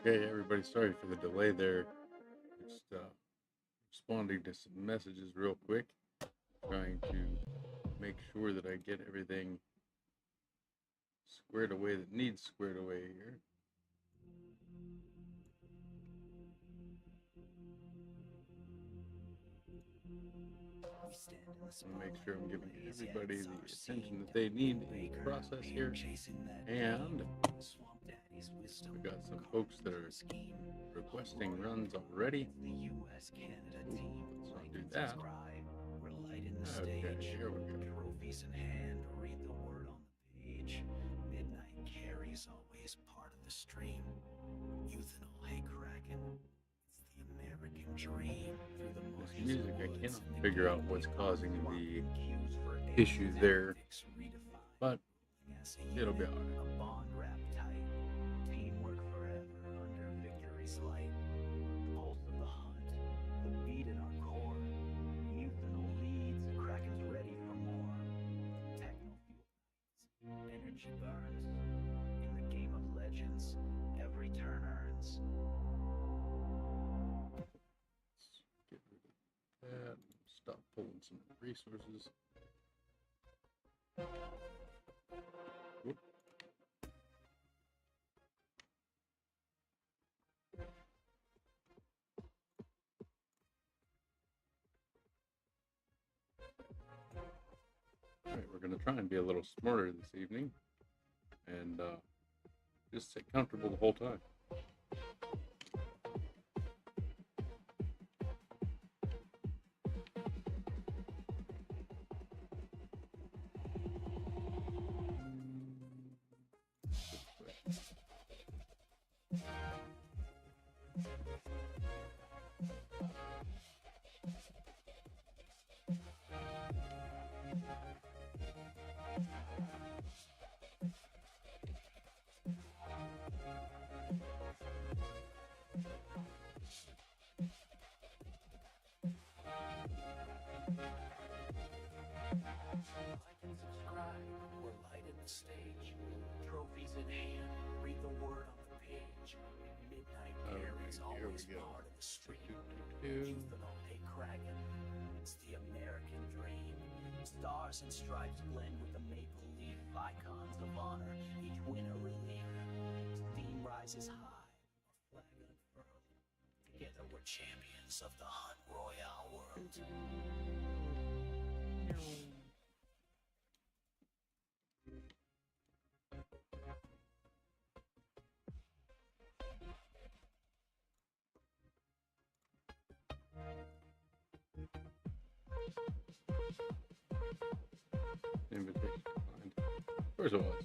Okay, everybody, sorry for the delay there. Just responding to some messages real quick, trying to make sure that I get everything squared away that needs squared away here. Make sure I'm giving everybody the attention that they need in the process here. And we got some folks that are requesting runs already. Let's not do that. Okay, here we go. Trophies in hand, read the word on the page. Midnight carries always part of the stream. Youth and all hate cracking. It's the American dream. This music, I cannot figure out what's causing the issue there, but it'll be alright. A bond wrapped tight, teamwork forever under victory's light. The pulse of the hunt, the beat in our core. Youth and all leads, Kraken's ready for more. Techno fuel, energy burns. In the game of legends, every turn earns. Get rid of that. Stop pulling some resources. Whoop. All right, we're going to try and be a little smarter this evening and just sit comfortable the whole time. Like and subscribe, we're lighting the stage. Trophies in hand, read the word on the page. Midnight carries always part of the stream. Youth and all hate cracking. It's the American dream. Stars and stripes blend with the maple leaf. Icons of honor, each winner relief. Steam rises high, our flag unfurled. Together we're champions of the Hunt Royale world. Invitation declined. Of course it was.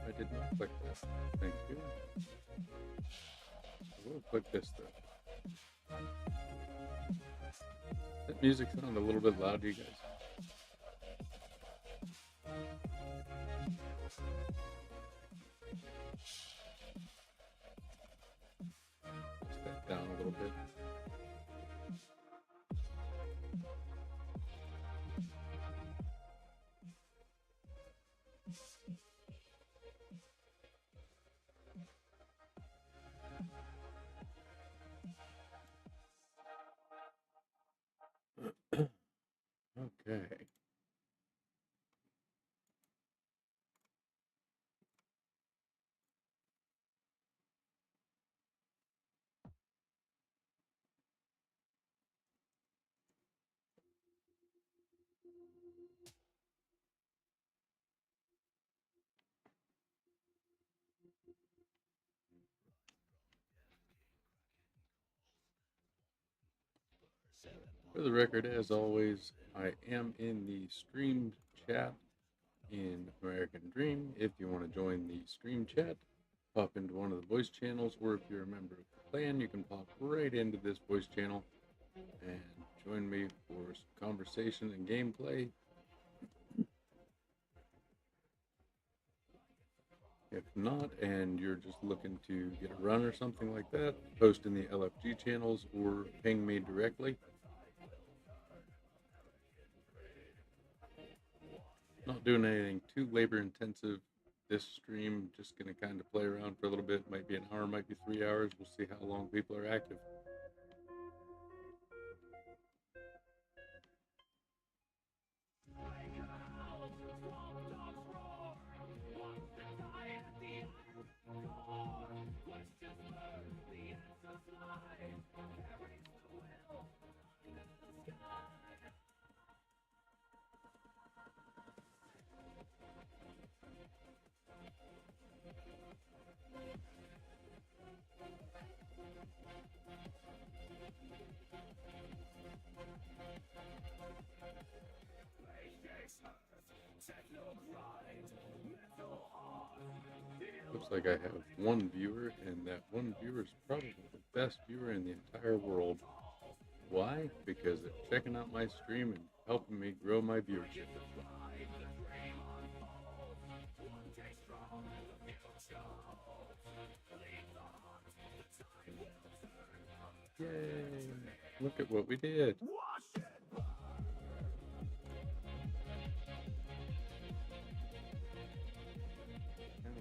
I did not click that. Thank you. I will click this though. That music sounded a little bit loud to you guys. Push that down a little bit. For the record, as always, I am in the stream chat in American Dream. If you want to join the stream chat, pop into one of the voice channels, or if you're a member of the clan, you can pop right into this voice channel and join me for some conversation and gameplay. If not, and you're just looking to get a run or something like that, post in the LFG channels or ping me directly. Not doing anything too labor intensive this stream, just going to kind of play around for a little bit. Might be an hour, might be 3 hours. We'll see how long people are active. Looks like I have one viewer, and that one viewer is probably the best viewer in the entire world. Why? Because they're checking out my stream and helping me grow my viewership. Yay! Look at what we did.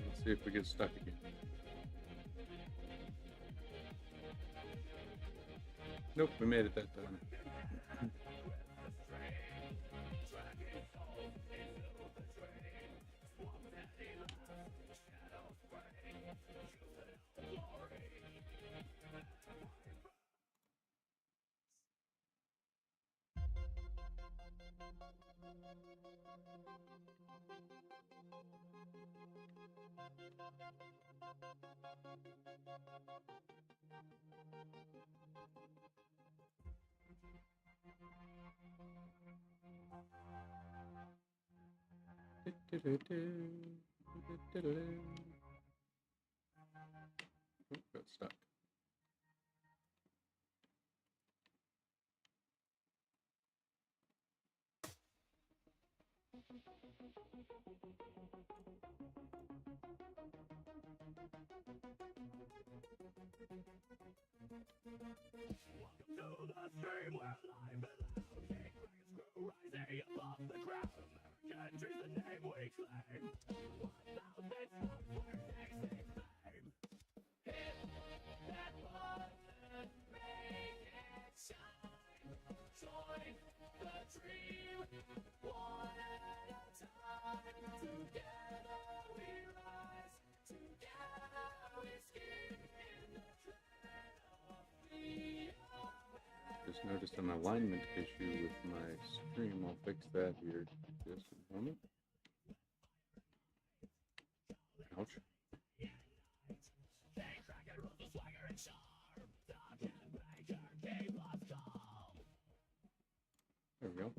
Let's see if we get stuck again. Nope, we made it that time. Got stuck. To the stream where life alone King screw rising above the ground. American trees the name we claim. 1,000 songs for next in fame. Hit that button, make it shine. Join the dream, one at a time. Together we rise, together we scheme in the thread of freedom. Just noticed an alignment issue with my stream. I'll fix that here just a moment. Ouch. There we go.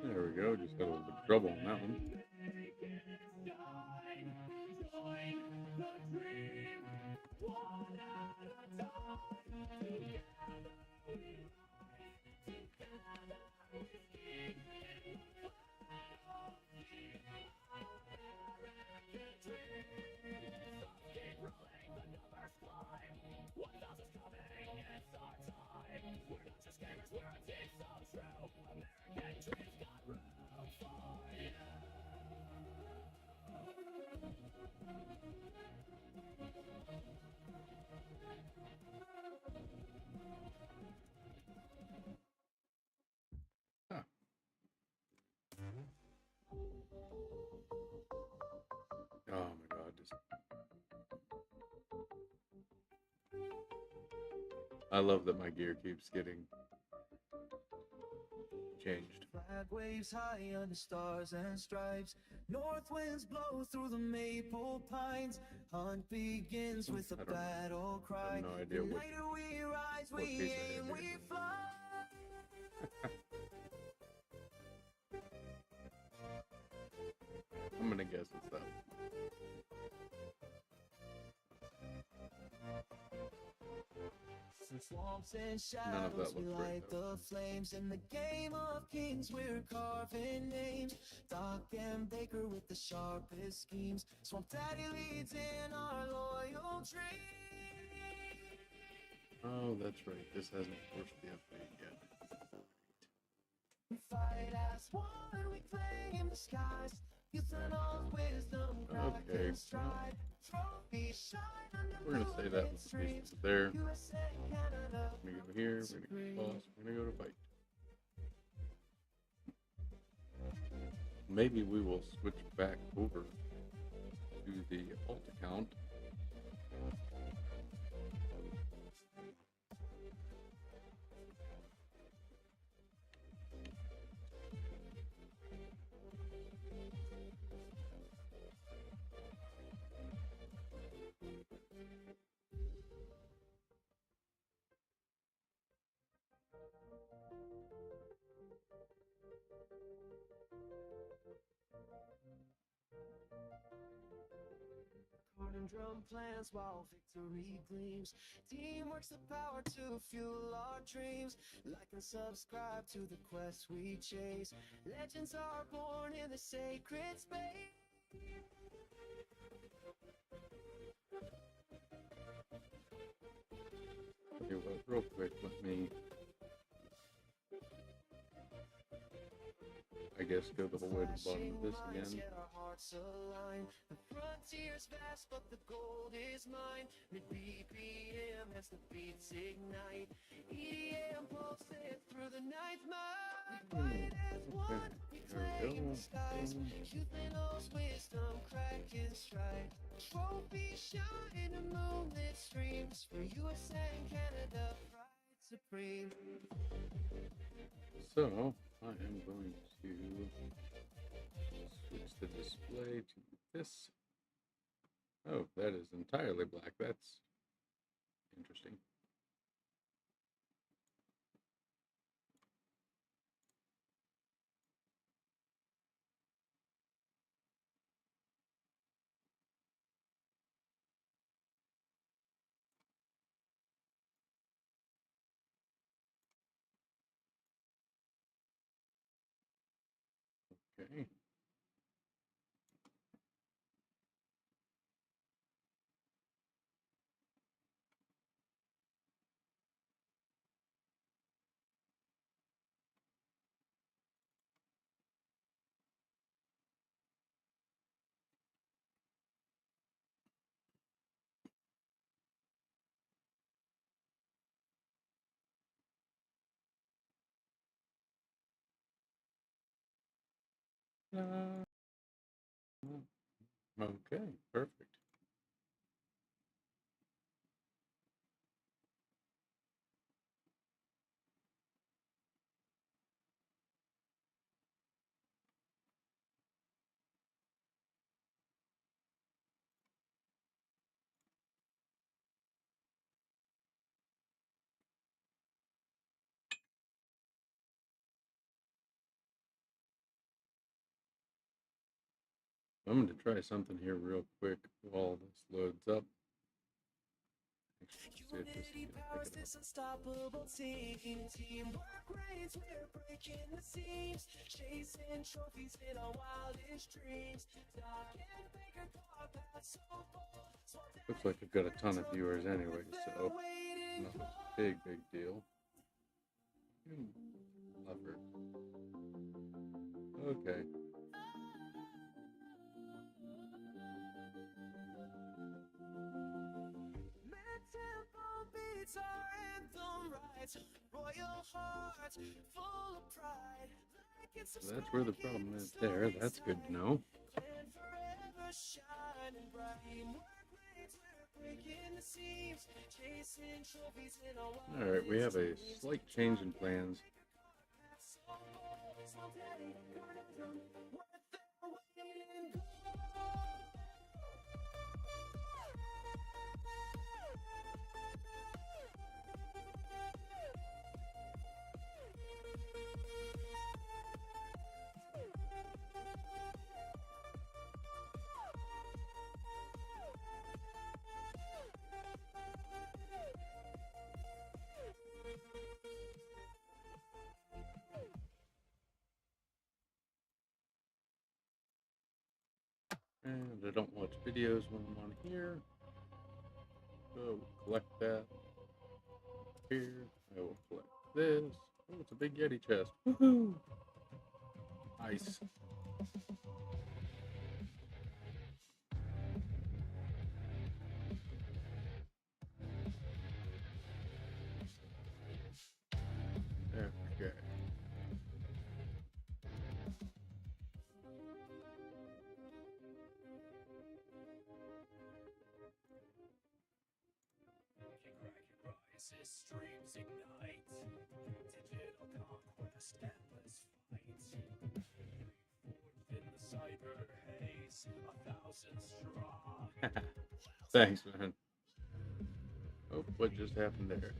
There we go, just got a little bit of trouble on that one. We're not just gamers, we're a team so true. American dreams got room for I love that my gear keeps getting changed. Flag waves high under stars and stripes. North winds blow through the maple pines. Hunt begins with a battle cry. I have no idea The lighter we rise, we aim, we fly. I'm gonna guess it's that. Swamps and shadows, we light the flames. In the game of kings, we're carving names. Doc and Baker with the sharpest schemes. Swamp Daddy leads in our loyal dream. Oh, that's right. This hasn't forced the update yet. We fight as one, we claim the skies. Youth and all wisdom, crack and stride. We're gonna say that with the pieces there. We're gonna go here, we're gonna go pause, we're gonna go to fight. Maybe we will switch back over to the alt account. And drum plans while victory gleams. Teamwork's the power to fuel our dreams. Like and subscribe to the quest we chase. Legends are born in the sacred space. Okay, well, real quick, let me, I guess, go the whole way to the bottom of this again. The frontier's vast, but the gold is mine. Mid BPM as the beats ignite. EDM pulses through the ninth mile. Fight as one, we claim the skies. Youth and all's wisdom, crack and stride. Trophies shine in a moonlit streams. For USA and Canada, pride supreme. So, I am going to switch the display to this. Oh, that is entirely black. That's interesting. Okay. Okay, perfect. I'm going to try something here real quick while this loads up. Unity powers this unstoppable team. Teamwork reigns, we're breaking the seams. Chasing trophies in our wildest dreams. Doc and Baker car path so bold. Looks like I've got a ton of viewers anyway, so not a big deal. Lover. Okay. Our anthem rides, royal hearts full of pride. So that's where the problem is there. That's good to know. And forever shining bright. We're breaking the Alright, we have a slight change in plans. And I don't watch videos when I'm on here. So we'll collect that. Here, I will collect this. Oh, it's a big Yeti chest. Woohoo! Nice. Okay. Streams ignite. Digital conquest, endless fight. In the cyber haze, 1,000 strong. Thanks, man. Oh, what just happened there?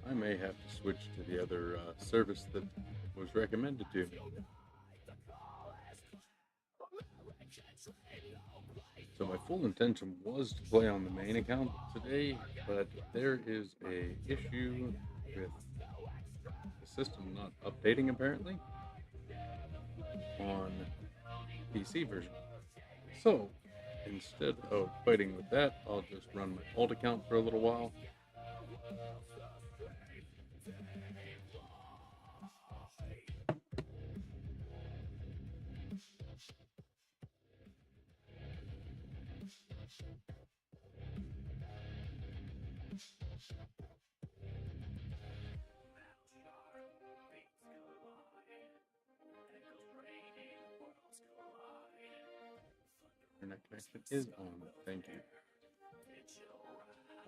I may have to switch to the other service that was recommended to me. So my full intention was to play on the main account today, but there is a issue with the system not updating apparently on PC version. So instead of fighting with that, I'll just run my alt account for a little while. Internet connection is on. Thank you.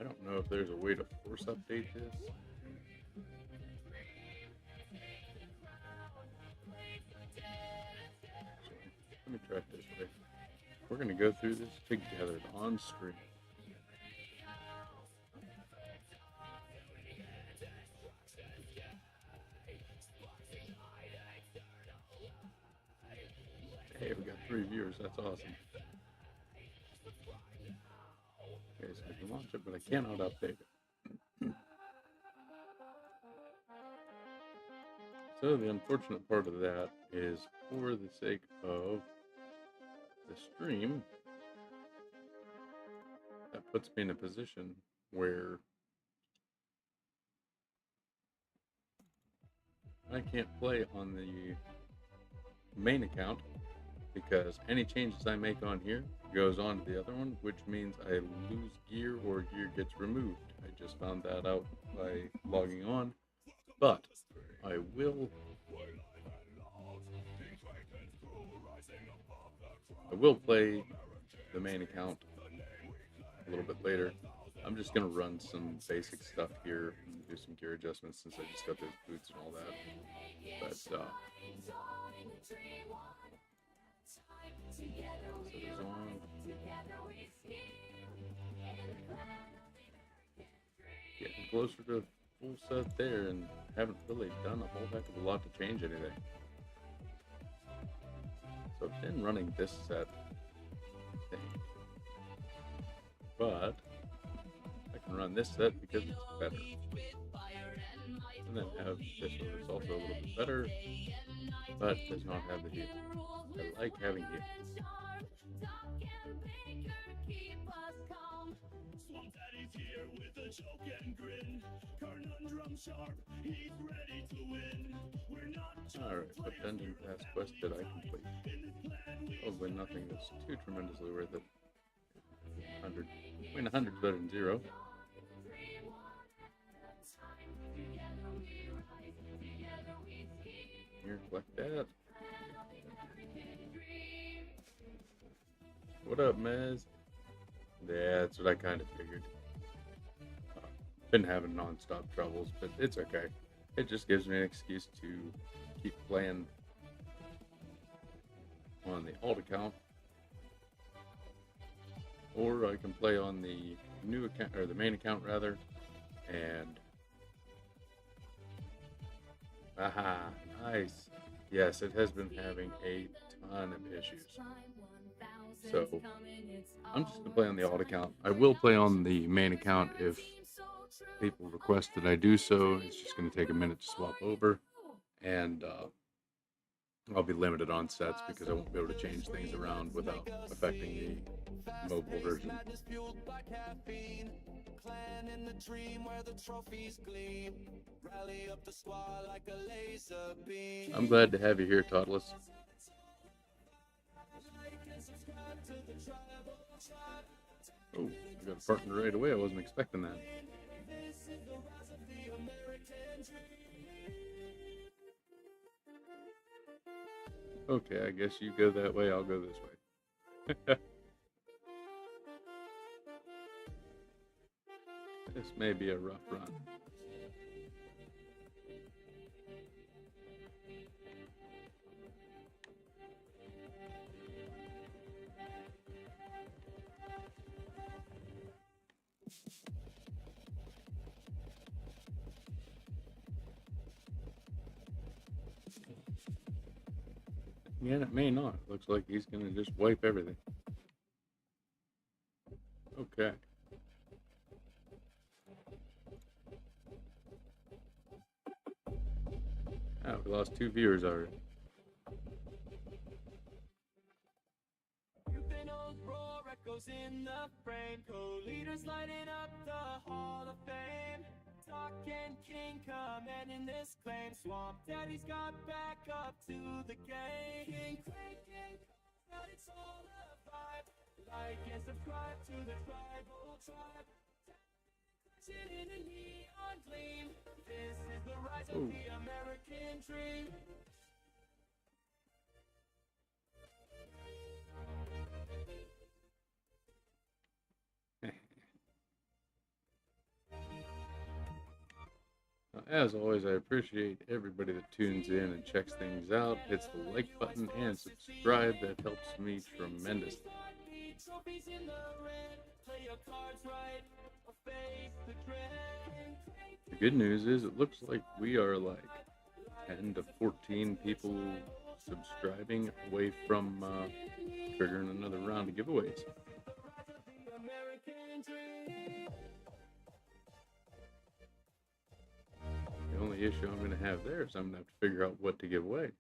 I don't know if there's a way to force update this. Let me try it this way. We're going to go through this together on stream. Hey, we got 3 viewers. That's awesome. Okay, so I can launch it, but I cannot update it. So the unfortunate part of that is, for the sake of the stream, that puts me in a position where I can't play on the main account, because any changes I make on here goes on to the other one, which means I lose gear or gear gets removed. I just found that out by logging on, but I will play the main account a little bit later. I'm just gonna run some basic stuff here and do some gear adjustments since I just got those boots and all that. But so it's on. Getting closer to full set there, and haven't really done a whole heck of a lot to change anything. So I've been running this set thing, but I can run this set because it's better. And then have this one that's also a little bit better, but does not have the heal. I like having heal. Alright, what dungeon pass quest did I complete? Probably nothing that's too tremendously worth it. 100. I mean, 100 is better than 0. Here, collect that. What up, Mez? Yeah, that's what I kind of figured. Been having non-stop troubles, but it's okay. It just gives me an excuse to keep playing on the alt account, or I can play on the new account, or the main account rather, and aha, nice. Yes, it has been having a ton of issues. So I'm just gonna play on the alt account. I will play on the main account if people request that I do so. It's just gonna take a minute to swap over, and I'll be limited on sets because I won't be able to change things around without affecting the mobile version. I'm glad to have you here, Toddless. Oh, I got a partner right away. I wasn't expecting that. Okay, I guess you go that way, I'll go this way. This may be a rough run. Yeah, it may not. Looks like he's going to just wipe everything. Okay. Ah, we lost 2 viewers already. In the frame, co-leaders lighting up the Hall of Fame. Talking king, commanding this claim. Swamp Daddy's got back up to the game. King, but it's all a vibe. Like and subscribe to the tribal tribe. In a neon gleam. This is the rise of the American dream. As always, I appreciate everybody that tunes in and checks things out. Hits the like button and subscribe. That helps me tremendously. The good news is it looks like we are like 10 to 14 people subscribing away from triggering another round of giveaways. The only issue I'm going to have there is I'm going to have to figure out what to give away.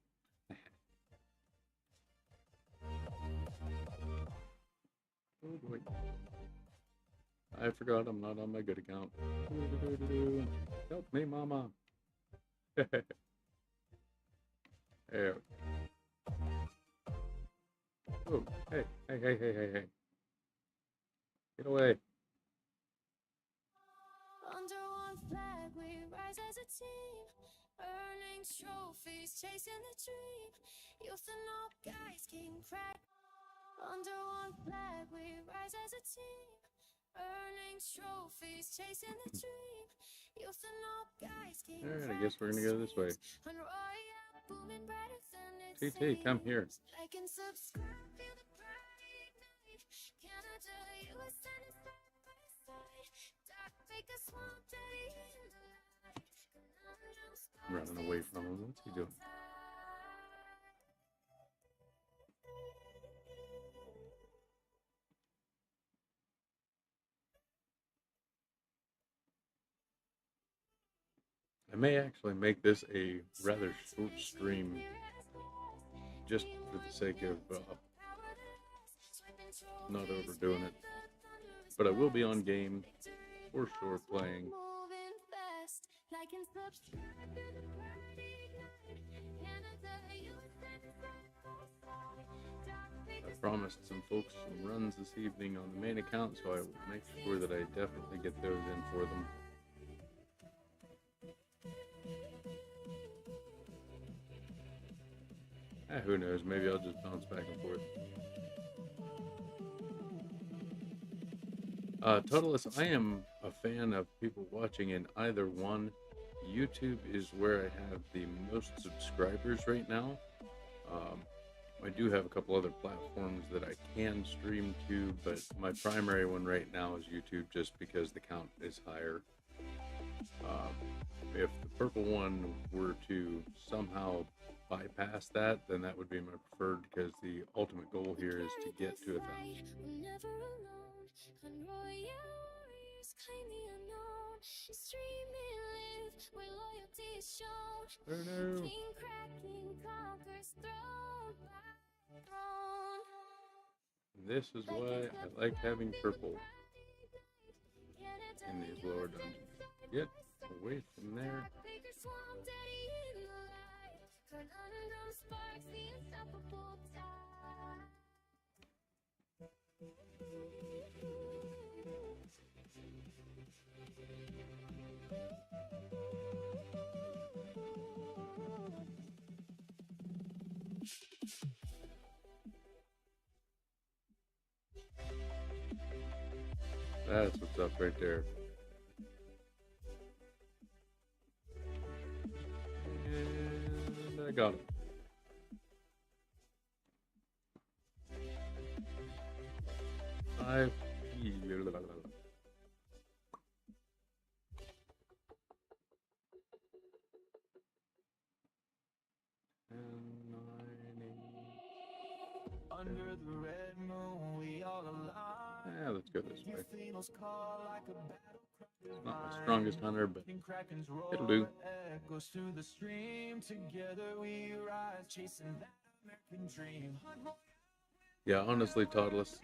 Oh boy. I forgot I'm not on my good account. Help me, mama. There. Oh, hey. Get away. Under one flag, we rise as a team, earning trophies, chasing the dream. Youth and all guys can crack. Under one flag, we rise as a team, earning trophies, chasing the dream. Youth and all guys can crack. Alright, I guess we're gonna go this way. TT, come here. Like and subscribe, feel the pride ignite. Canada, USA, side by side. Make a swamp daddy in the light. Running away from him. What's he doing? I may actually make this a rather short stream just for the sake of not overdoing it. But I will be on game for sure playing. I promised some folks some runs this evening on the main account, so I will make sure that I definitely get those in for them. Who knows, maybe I'll just bounce back and forth. Totalus, I am a fan of people watching in either one. YouTube is where I have the most subscribers right now. Um, I do have a couple other platforms that I can stream to, but my primary one right now is YouTube just because the count is higher. Um, if the purple one were to somehow bypass that, then that would be my preferred because the ultimate goal here is to get to 1,000. Oh no. This is why I like having purple in these lower dungeons. Get away from there. That's what's up right there. And I got him. Five. Under the red moon, we all align. Yeah, let's go this way. It's not my strongest hunter, but it'll do. Goes through the stream. Together we rise, chasing that American dream. Yeah, honestly, Toddless,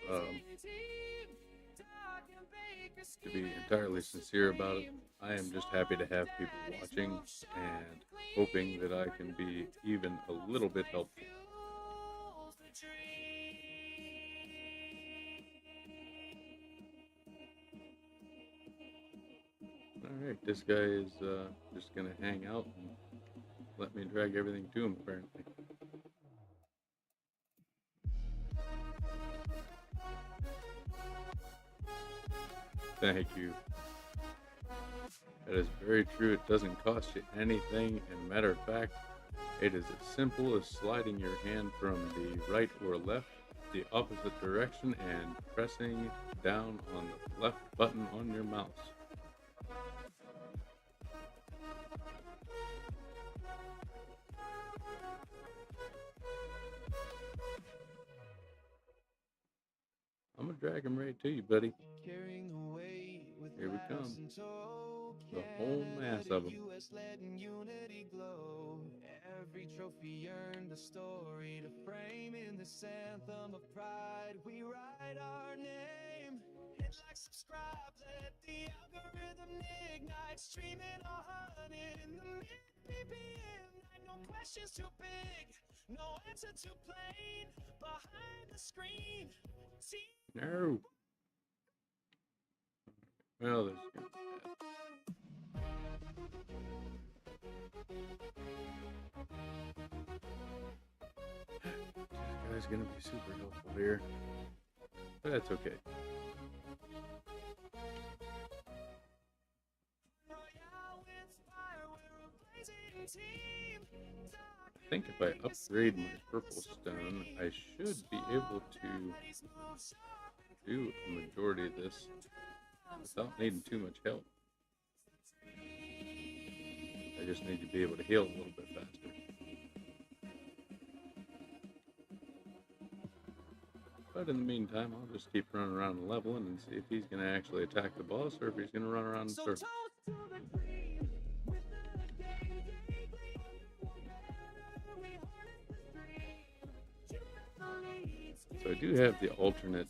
to be entirely sincere about it, I am just happy to have people watching and hoping that I can be even a little bit helpful. Alright, this guy is just gonna hang out and let me drag everything to him, apparently. Thank you. That is very true. It doesn't cost you anything. And matter of fact, it is as simple as sliding your hand from the right or left, the opposite direction, and pressing down on the left button on your mouse. I'm gonna drag him right to you, buddy. Here we come. The whole mass of them. Every trophy earned a story to frame in this anthem of pride. We write our name. Hit like, subscribe, let the algorithm ignite. Streaming 100 in the mid-BPM night. No questions too big, no answer too plain. Behind the screen. No. Well, there's this guy's gonna be super helpful here, but that's okay. I think if I upgrade my purple stone, I should be able to do a majority of this without needing too much help. I just need to be able to heal a little bit faster. But in the meantime, I'll just keep running around and leveling and see if he's going to actually attack the boss or if he's going to run around in circles. So I do have the alternate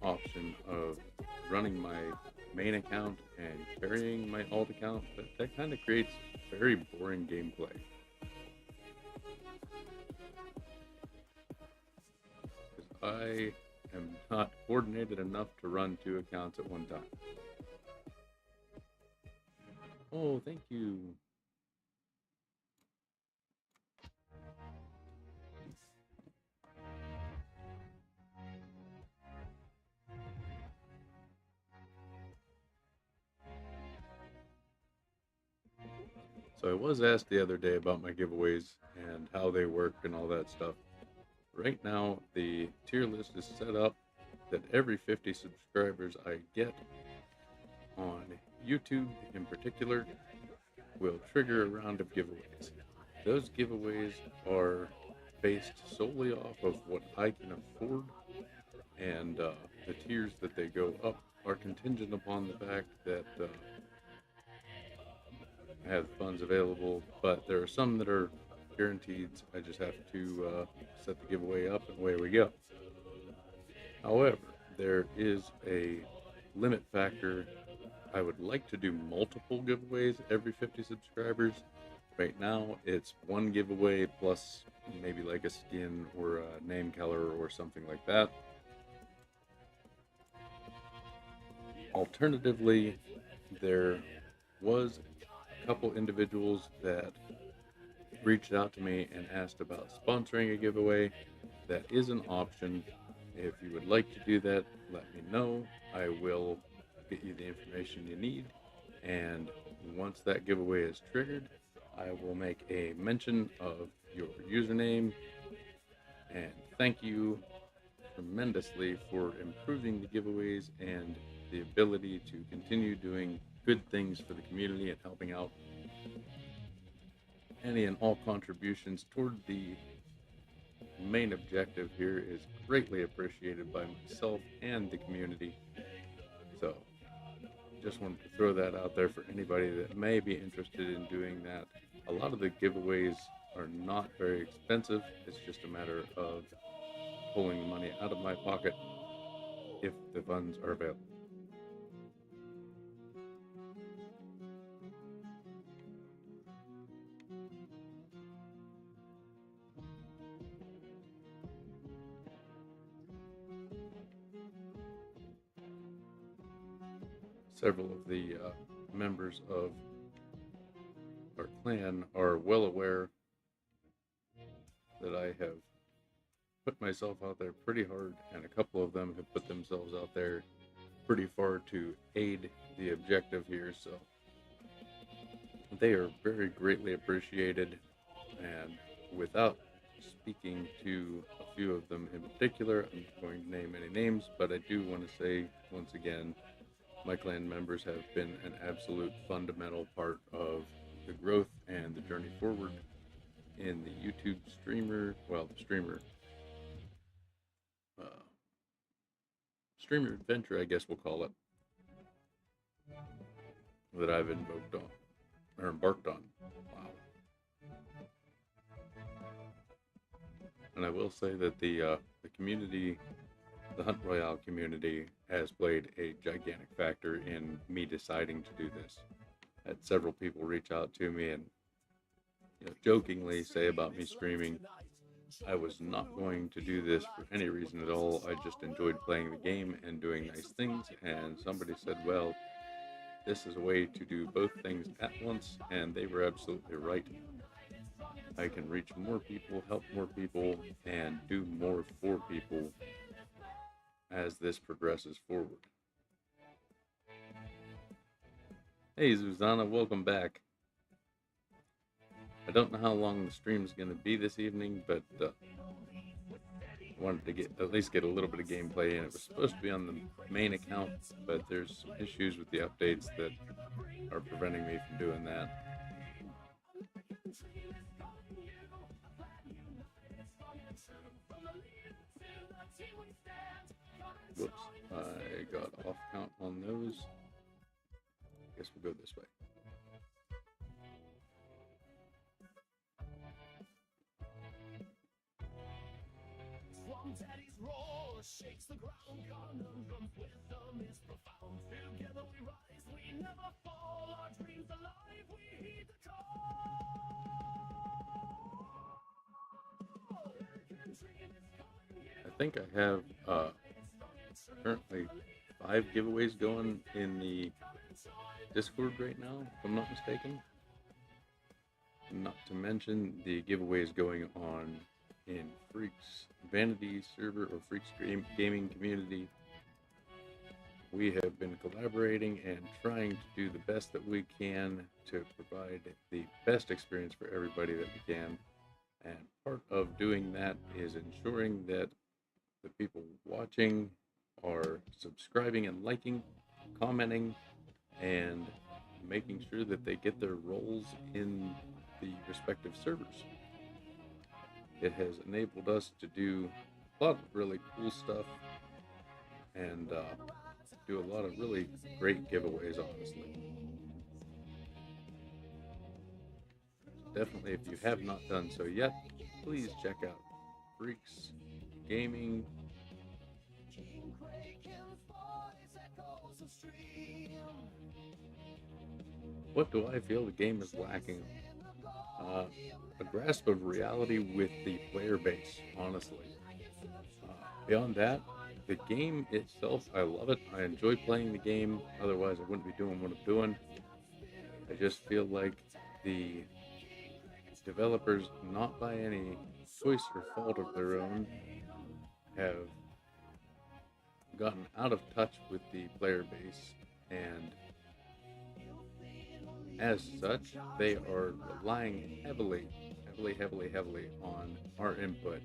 option of running my main account and carrying my alt account, but that kind of creates very boring gameplay. Because I am not coordinated enough to run 2 accounts at one time. Oh, thank you. So I was asked the other day about my giveaways and how they work and all that stuff. Right now, the tier list is set up that every 50 subscribers I get on YouTube in particular will trigger a round of giveaways. Those giveaways are based solely off of what I can afford, and the tiers that they go up are contingent upon the fact that I have funds available, but there are some that are guaranteed. I just have to set the giveaway up and away we go. However, there is a limit factor. I would like to do multiple giveaways every 50 subscribers. Right now, it's one giveaway plus maybe like a skin or a name color or something like that. Alternatively, there was a couple individuals that reached out to me and asked about sponsoring a giveaway. That is an option. If you would like to do that, let me know. I will get you the information you need, and once that giveaway is triggered, I will make a mention of your username and thank you tremendously for improving the giveaways and the ability to continue doing good things for the community and helping out. Any and all contributions toward the main objective here is greatly appreciated by myself and the community. So just wanted to throw that out there for anybody that may be interested in doing that. A lot of the giveaways are not very expensive. It's just a matter of pulling the money out of my pocket if the funds are available. Several of the members of our clan are well aware that I have put myself out there pretty hard, and a couple of them have put themselves out there pretty far to aid the objective here, so they are very greatly appreciated. And without speaking to a few of them in particular, I'm not going to name any names, but I do want to say once again, my clan members have been an absolute fundamental part of the growth and the journey forward in the YouTube streamer adventure, I guess we'll call it, that I've embarked on. Wow. And I will say that the community, the Hunt Royale community, has played a gigantic factor in me deciding to do this. I had several people reach out to me and jokingly say about me streaming, I was not going to do this for any reason at all. I just enjoyed playing the game and doing nice things. And somebody said, well, this is a way to do both things at once. And they were absolutely right. I can reach more people, help more people, and do more for people as this progresses forward. Hey, Zuzana, welcome back. I don't know how long the stream is going to be this evening, but I wanted to at least get a little bit of gameplay, and it was supposed to be on the main account, but there's some issues with the updates that are preventing me from doing that. Whoops, I got off count on those. Guess we'll go this way. Daddy's roar shakes the ground, conundrums, wisdom is profound. Together we rise, we never fall, our dreams alive, we heed the call. I think I have currently 5 giveaways going in the Discord right now, if I'm not mistaken. Not to mention the giveaways going on in Freaks Vanity server or Freaks Gaming community. we have been collaborating and trying to do the best that we can to provide the best experience for everybody that we can. And part of doing that is ensuring that the people watching are subscribing and liking, commenting, and making sure that they get their roles in the respective servers. It has enabled us to do a lot of really cool stuff and do a lot of really great giveaways, honestly. Definitely, if you have not done so yet, please check out Freaks Gaming. What do I feel the game is lacking? A grasp of reality with the player base, honestly. Beyond that, the game itself, I love it. I enjoy playing the game. Otherwise, I wouldn't be doing what I'm doing. I just feel like the developers, not by any choice or fault of their own, have gotten out of touch with the player base, and as such, they are relying heavily on our input.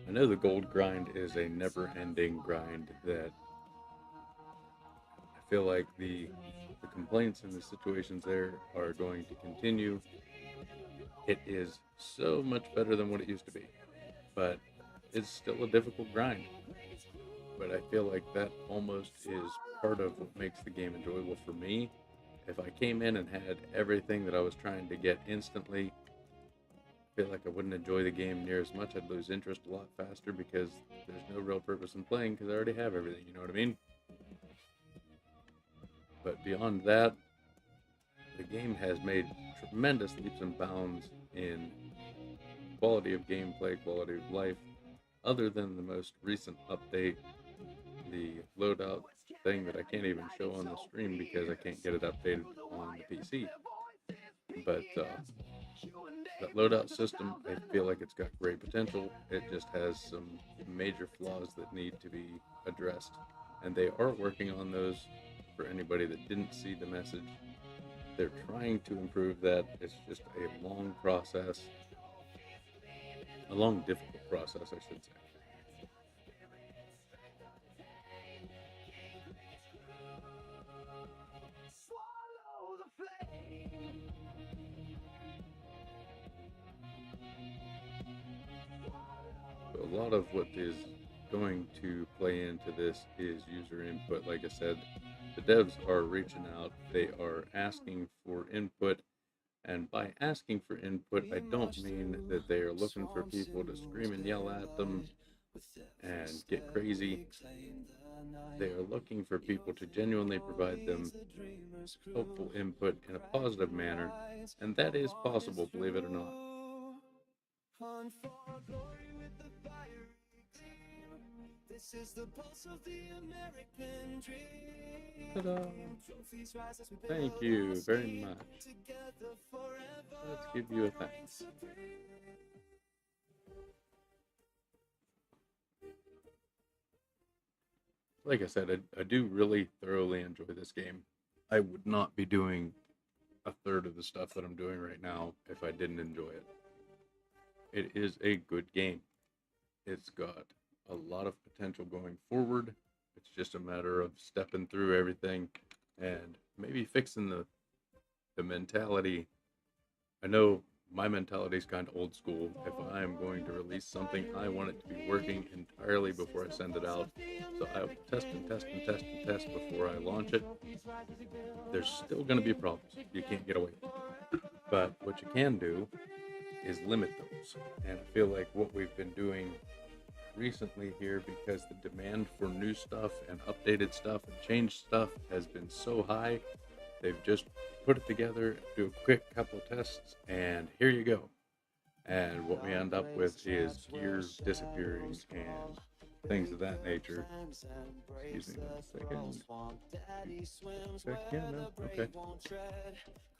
I know the gold grind is a never-ending grind that I feel like the complaints and the situations there are going to continue. It is so much better than what it used to be, but it's still a difficult grind. But I feel like that almost is part of what makes the game enjoyable for me. If I came in and had everything that I was trying to get instantly, I feel like I wouldn't enjoy the game near as much. I'd lose interest a lot faster because there's no real purpose in playing because I already have everything, you know what I mean? But beyond that, the game has made tremendous leaps and bounds in quality of gameplay, quality of life, other than the most recent update, the loadout thing that I can't even show on the stream because I can't get it updated on the PC. But that loadout system, I feel like it's got great potential. It just has some major flaws that need to be addressed, and they are working on those. For anybody that didn't see the message, they're trying to improve that. It's just a long process, a long, difficult process, I should say. A lot of what is going to play into this is user input. Like I said, the devs are reaching out, they are asking for input, and by asking for input, I don't mean that they are looking for people to scream and yell at them and get crazy. They are looking for people to genuinely provide them helpful input in a positive manner, and that is possible, believe it or not. This is the pulse of the American dream. Ta-da. Thank you very much. Let's give you a thanks. Like I said, I do really thoroughly enjoy this game. I would not be doing a third of the stuff that I'm doing right now if I didn't enjoy it. It is a good game. It's got a lot of potential going forward. It's just a matter of stepping through everything and maybe fixing the mentality. I know my mentality is kind of old school. If I am going to release something, I want it to be working entirely before I send it out. So I will test and test and test and test before I launch it. There's still going to be problems. You can't get away from it. But what you can do is limit those. And I feel like what we've been doing recently here, because the demand for new stuff and updated stuff and changed stuff has been so high, they've just put it together, do a quick couple tests, and here you go. And what we end up with is gear disappearing and things of that nature. Excuse me 1 second. Yeah, no, okay.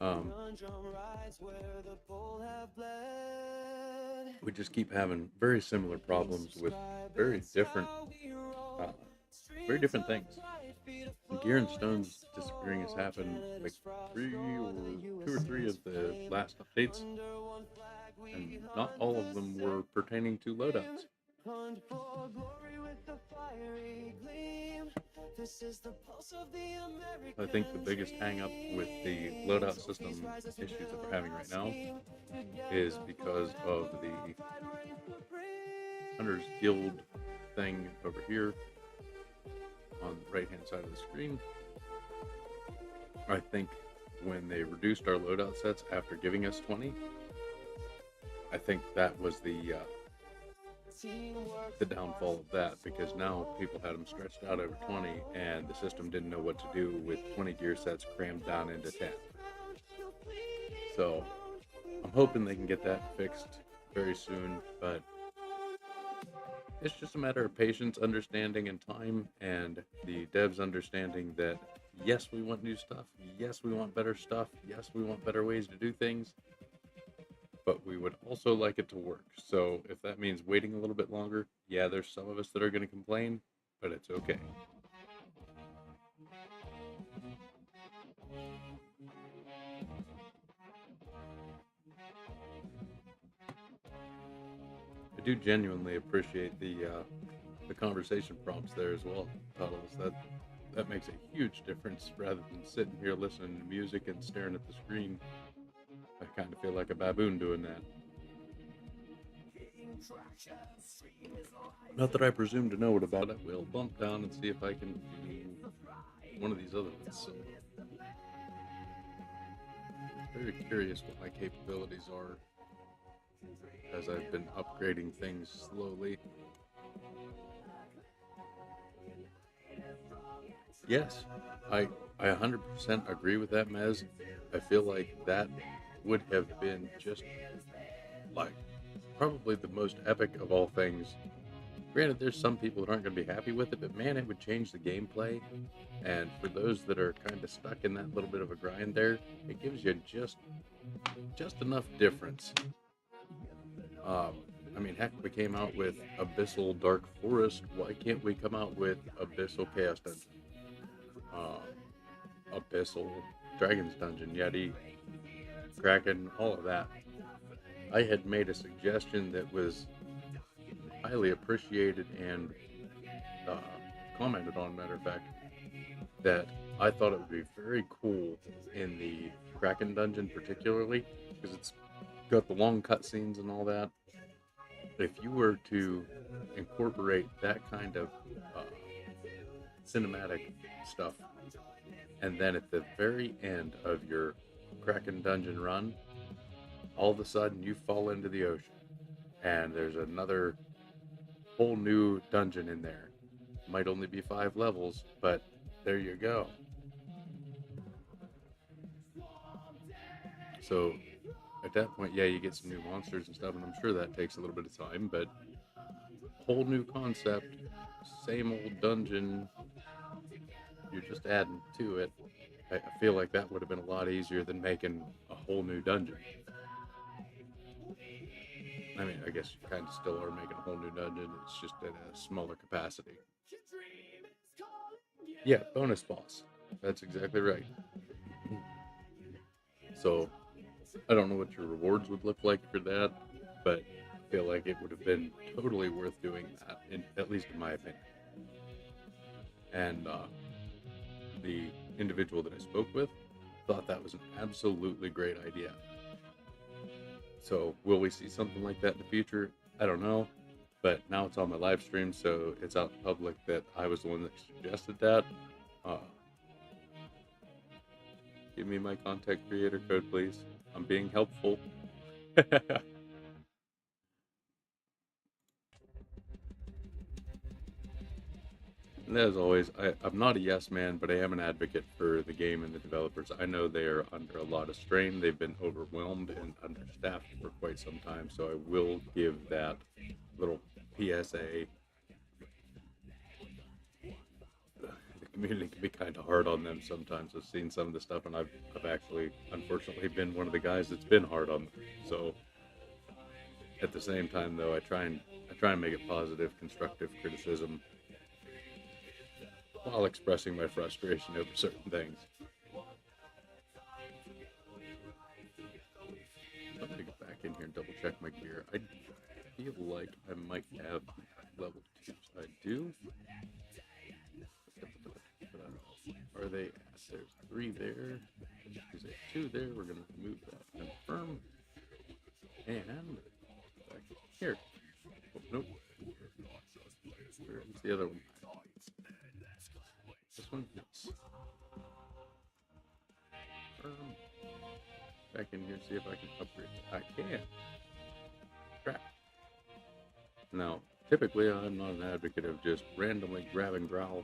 Um, we just keep having very similar problems with very different, uh, very different things. Gear and Stone's disappearing has happened like 2 or 3 of the last updates, and not all of them were pertaining to loadouts. I think the biggest hang up with the loadout system issues that we're having right now is because of the Hunter's Guild thing over here on the right hand side of the screen. I think when they reduced our loadout sets after giving us 20, I think that was the downfall of that, because now people had them stretched out over 20 and the system didn't know what to do with 20 gear sets crammed down into 10. So I'm hoping they can get that fixed very soon, but it's just a matter of patience, understanding, and time, and the devs understanding that yes, we want new stuff, yes, we want better stuff, yes, we want better ways to do things, but we would also like it to work. So if that means waiting a little bit longer, yeah, there's some of us that are going to complain, but it's okay. I do genuinely appreciate the conversation prompts there as well, Puddles. That makes a huge difference rather than sitting here listening to music and staring at the screen. I kind of feel like a baboon doing that. Not that I presume to know it about it. We'll bump down and see if I can do one of these other ones. So, very curious what my capabilities are as I've been upgrading things slowly. Yes, I 100% agree with that, Mez. I feel like that would have been just like probably the most epic of all things. Granted, there's some people that aren't going to be happy with it, but man, it would change the gameplay. And for those that are kind of stuck in that little bit of a grind there, it gives you just enough difference. I mean, heck, we came out with Abyssal Dark Forest. Why can't we come out with Abyssal Chaos Dungeon? Abyssal Dragon's Dungeon, Yeti, Kraken, all of that. I had made a suggestion that was highly appreciated and commented on, matter of fact, that I thought it would be very cool in the Kraken dungeon particularly, because it's got the long cutscenes and all that. If you were to incorporate that kind of cinematic stuff, and then at the very end of your Kraken dungeon run, all of a sudden you fall into the ocean, and there's another whole new dungeon in there. Might only be 5 levels, but there you go. So at that point, yeah, you get some new monsters and stuff, and I'm sure that takes a little bit of time, but whole new concept, same old dungeon, you're just adding to it. I feel like that would have been a lot easier than making a whole new dungeon. I mean, I guess you kind of still are making a whole new dungeon, it's just at a smaller capacity. Yeah, bonus boss. That's exactly right. So, I don't know what your rewards would look like for that, but I feel like it would have been totally worth doing that, at least in my opinion. And the individual that I spoke with thought that was an absolutely great idea. So, will we see something like that in the future? I don't know. But now it's on my live stream, so it's out in public that I was the one that suggested that. Give me my contact creator code, please. I'm being helpful. And as always, I'm not a yes man, but I am an advocate for the game and the developers. I know they are under a lot of strain. They've been overwhelmed and understaffed for quite some time, so I will give that little PSA community can be kind of hard on them sometimes. I've seen some of the stuff, and I've actually, unfortunately, been one of the guys that's been hard on them. So at the same time, though, I try and make it positive, constructive criticism while expressing my frustration over certain things. I'm gonna get back in here and double check my gear. I feel like I might have level 2s. I do. Are they at? There's 3 there. There's 2 there. We're gonna move that. Confirm. And back here. Oh, nope. Where's the other one? This one? Yes. Back in here, see if I can upgrade it. I can. Crap. Now, typically I'm not an advocate of just randomly grab and growl,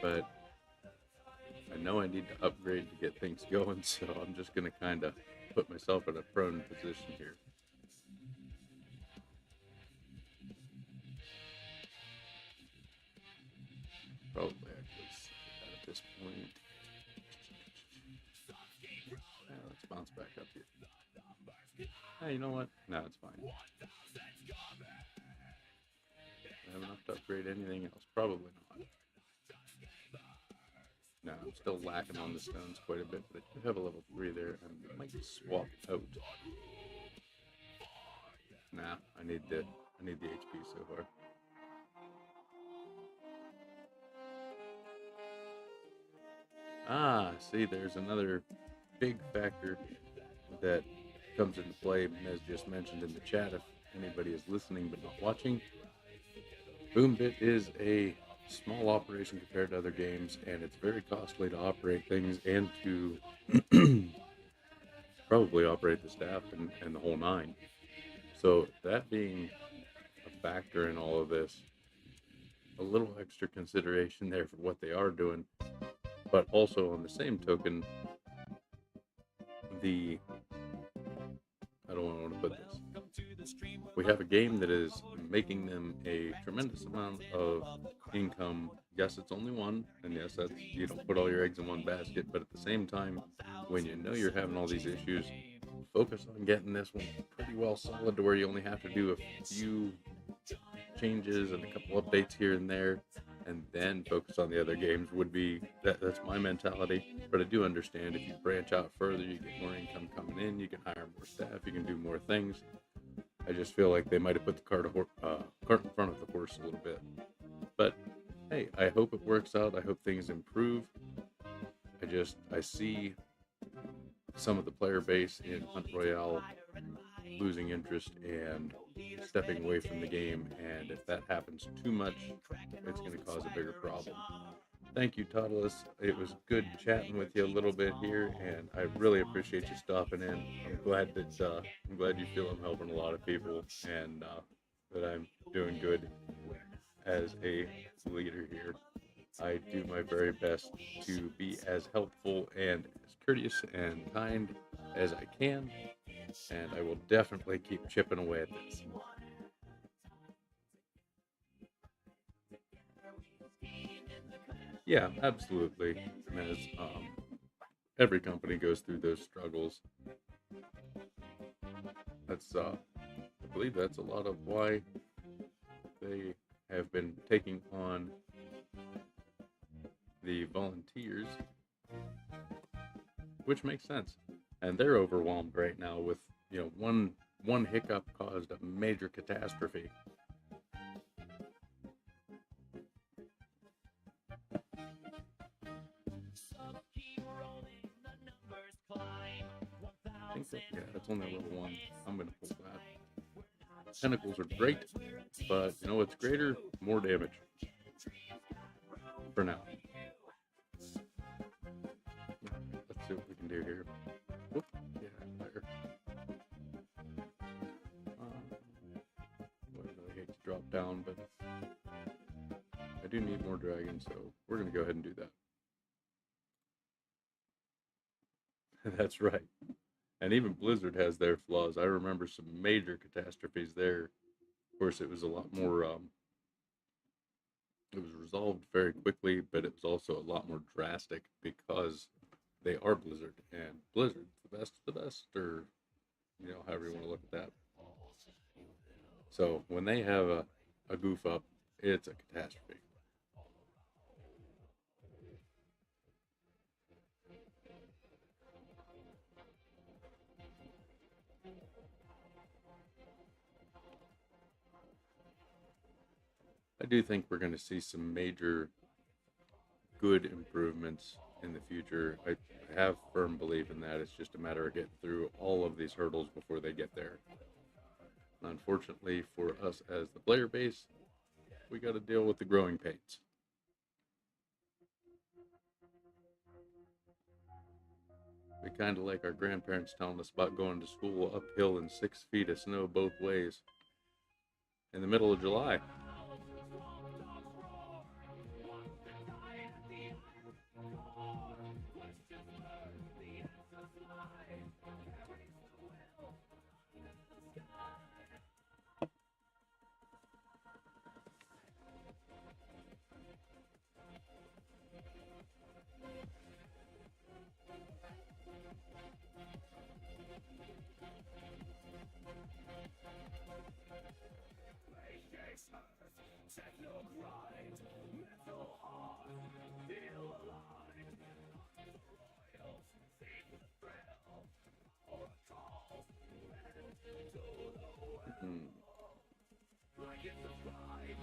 but I know I need to upgrade to get things going, so I'm just going to kind of put myself in a prone position here. Probably actually at this point. Let's bounce back up here. Hey, you know what? No, it's fine. I have enough to upgrade anything else? Probably not. No, I'm still lacking on the stones quite a bit, but I do have a level 3 there, and I might swap out. Nah, I need the HP so far. Ah, see, there's another big factor that comes into play, as just mentioned in the chat, if anybody is listening but not watching. BoomBit is a small operation compared to other games, and it's very costly to operate things and to probably operate the staff and the whole nine. So that being a factor in all of this, a little extra consideration there for what they are doing, but also on the same token, I don't want to put this. We have a game that is making them a tremendous amount of income. Yes, it's only one, and yes, that's, you don't put all your eggs in one basket, but at the same time, when you know you're having all these issues, focus on getting this one pretty well solid to where you only have to do a few changes and a couple updates here and there, and then focus on the other games would be, that's my mentality. But I do understand if you branch out further, you get more income coming in, you can hire more staff, you can do more things. I just feel like they might have put the cart in front of the horse a little bit. But hey, I hope it works out. I hope things improve. I see some of the player base in Hunt Royale losing interest and stepping away from the game, and if that happens too much, it's going to cause a bigger problem. Thank you, Toddless. It was good chatting with you a little bit here, and I really appreciate you stopping in. I'm glad you feel I'm helping a lot of people, and that I'm doing good as a leader here. I do my very best to be as helpful and as courteous and kind as I can, and I will definitely keep chipping away at this. Yeah, absolutely. As every company goes through those struggles. I believe that's a lot of why they have been taking on the volunteers, which makes sense. And they're overwhelmed right now with, one hiccup caused a major catastrophe. I think that's only level 1. I'm going to pull that. Tentacles are great, but you know what's greater? More damage. For now. Let's see what we can do here. Whoop. Yeah, there. I really hate to drop down, but I do need more dragons, so we're going to go ahead and do that. That's right. And even Blizzard has their flaws. I remember some major catastrophes there. Of course, it was a lot more, it was resolved very quickly, but it was also a lot more drastic because they are Blizzard, and Blizzard's the best, or however you want to look at that. So when they have a goof up, it's a catastrophe. I do think we're going to see some major good improvements in the future. I have firm belief in that. It's just a matter of getting through all of these hurdles before they get there. Unfortunately for us as the player base, we got to deal with the growing pains. We kind of like our grandparents telling us about going to school uphill in 6 feet of snow both ways in the middle of July.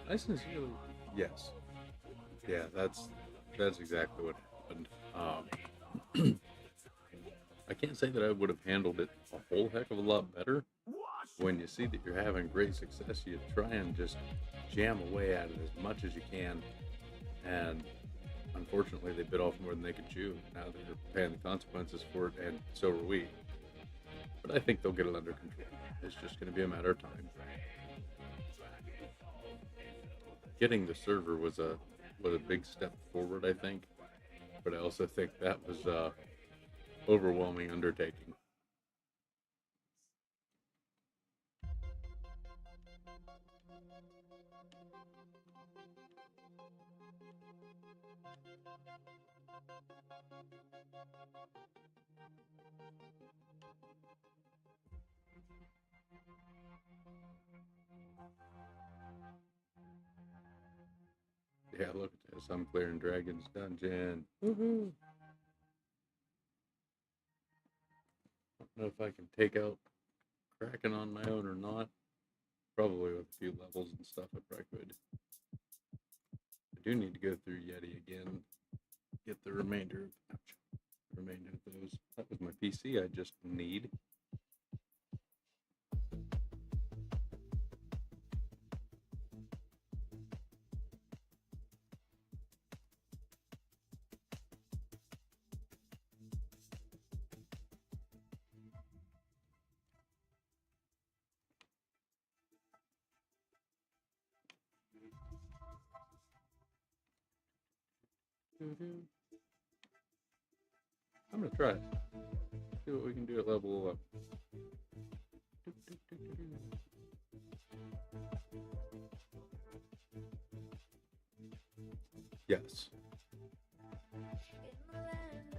I sincerely, yes, yeah, that's exactly what happened. I can't say that I would have handled it a whole heck of a lot better. When you see that you're having great success, you try and just jam away at it as much as you can. And unfortunately, they bit off more than they could chew. Now they're paying the consequences for it, and so are we. But I think they'll get it under control. It's just going to be a matter of time. Getting the server was a big step forward, I think. But I also think that was a overwhelming undertaking. Yeah, look at this. I'm clearing Dragon's Dungeon. Woohoo! I don't know if I can take out Kraken on my own or not. Probably with a few levels and stuff, I probably could. I do need to go through Yeti again. Get the remainder of those. That was my PC I just need. I'm gonna try it. See what we can do at level up. Yes.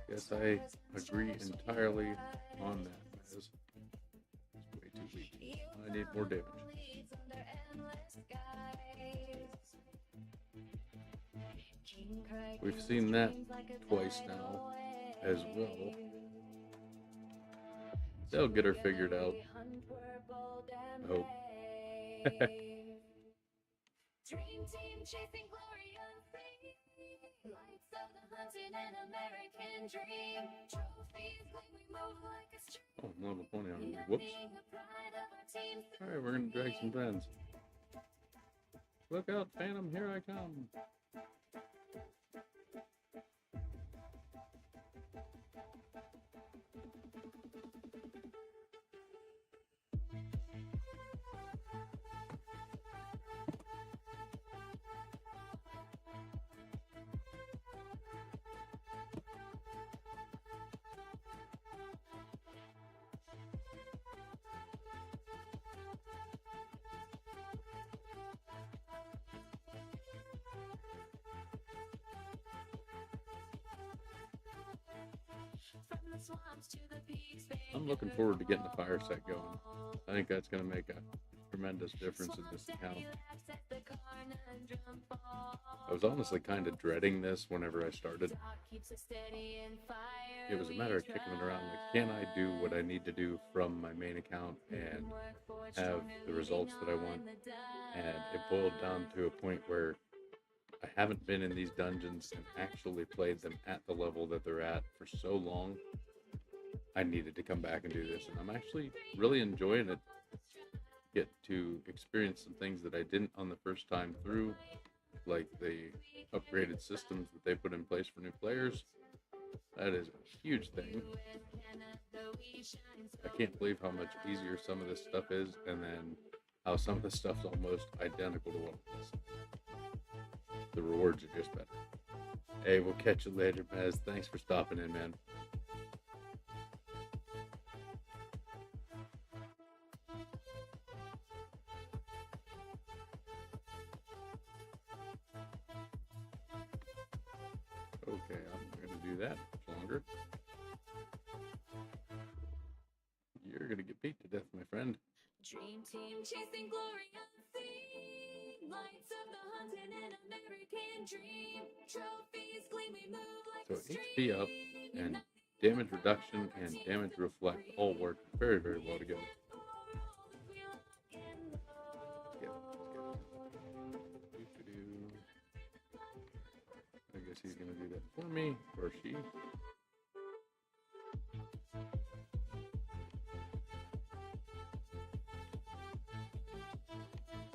Yes, I agree entirely on that. It's way too weak. I need more damage. We've seen that twice now as well. They'll get her figured out. I hope. Dream team chasing glory unseen. Lights of the hunted and American dream. Trophies like we move like a stream. Oh, I'm level 20 already. Whoops. Alright, we're gonna drag some friends. Look out, Phantom, here I come. I'm looking forward to getting the fire set going. I think that's going to make a tremendous difference in this account. I was honestly kind of dreading this whenever I started. It was a matter of kicking it around, like, can I do what I need to do from my main account and have the results that I want? And it boiled down to a point where I haven't been in these dungeons and actually played them at the level that they're at for so long. I needed to come back and do this, and I'm actually really enjoying it. Get to experience some things that I didn't on the first time through, like the upgraded systems that they put in place for new players. That is a huge thing. I can't believe how much easier some of this stuff is, and then how some of the stuff's almost identical to what it was. The rewards are just better. Hey, we'll catch you later, Mez. Thanks for stopping in, man. Okay, I'm going to do that longer. You're going to get beat to death, my friend. Dream team chasing glory unseen. Lights of the hunted and American dream. Trophies gleam, we move like So HP up and damage reduction and damage reflect all work very, very well together. I guess he's going to do that for me, or she.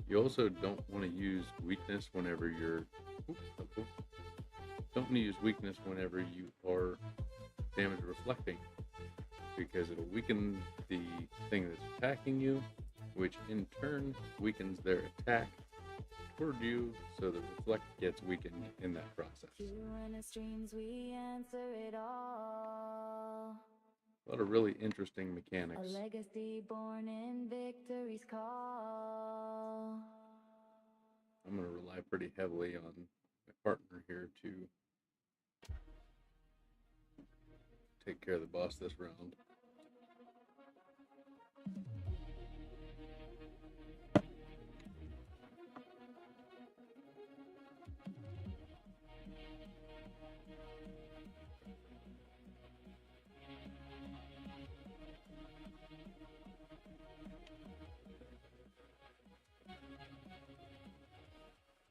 You also don't want to use weakness whenever you're. Don't want to use weakness whenever you are damage reflecting, because it'll weaken the thing that's attacking you, which in turn weakens their attack toward you, so the reflect gets weakened in that process. A lot of really interesting mechanics. A legacy born in victory's call. I'm going to rely pretty heavily on my partner here to take care of the boss this round.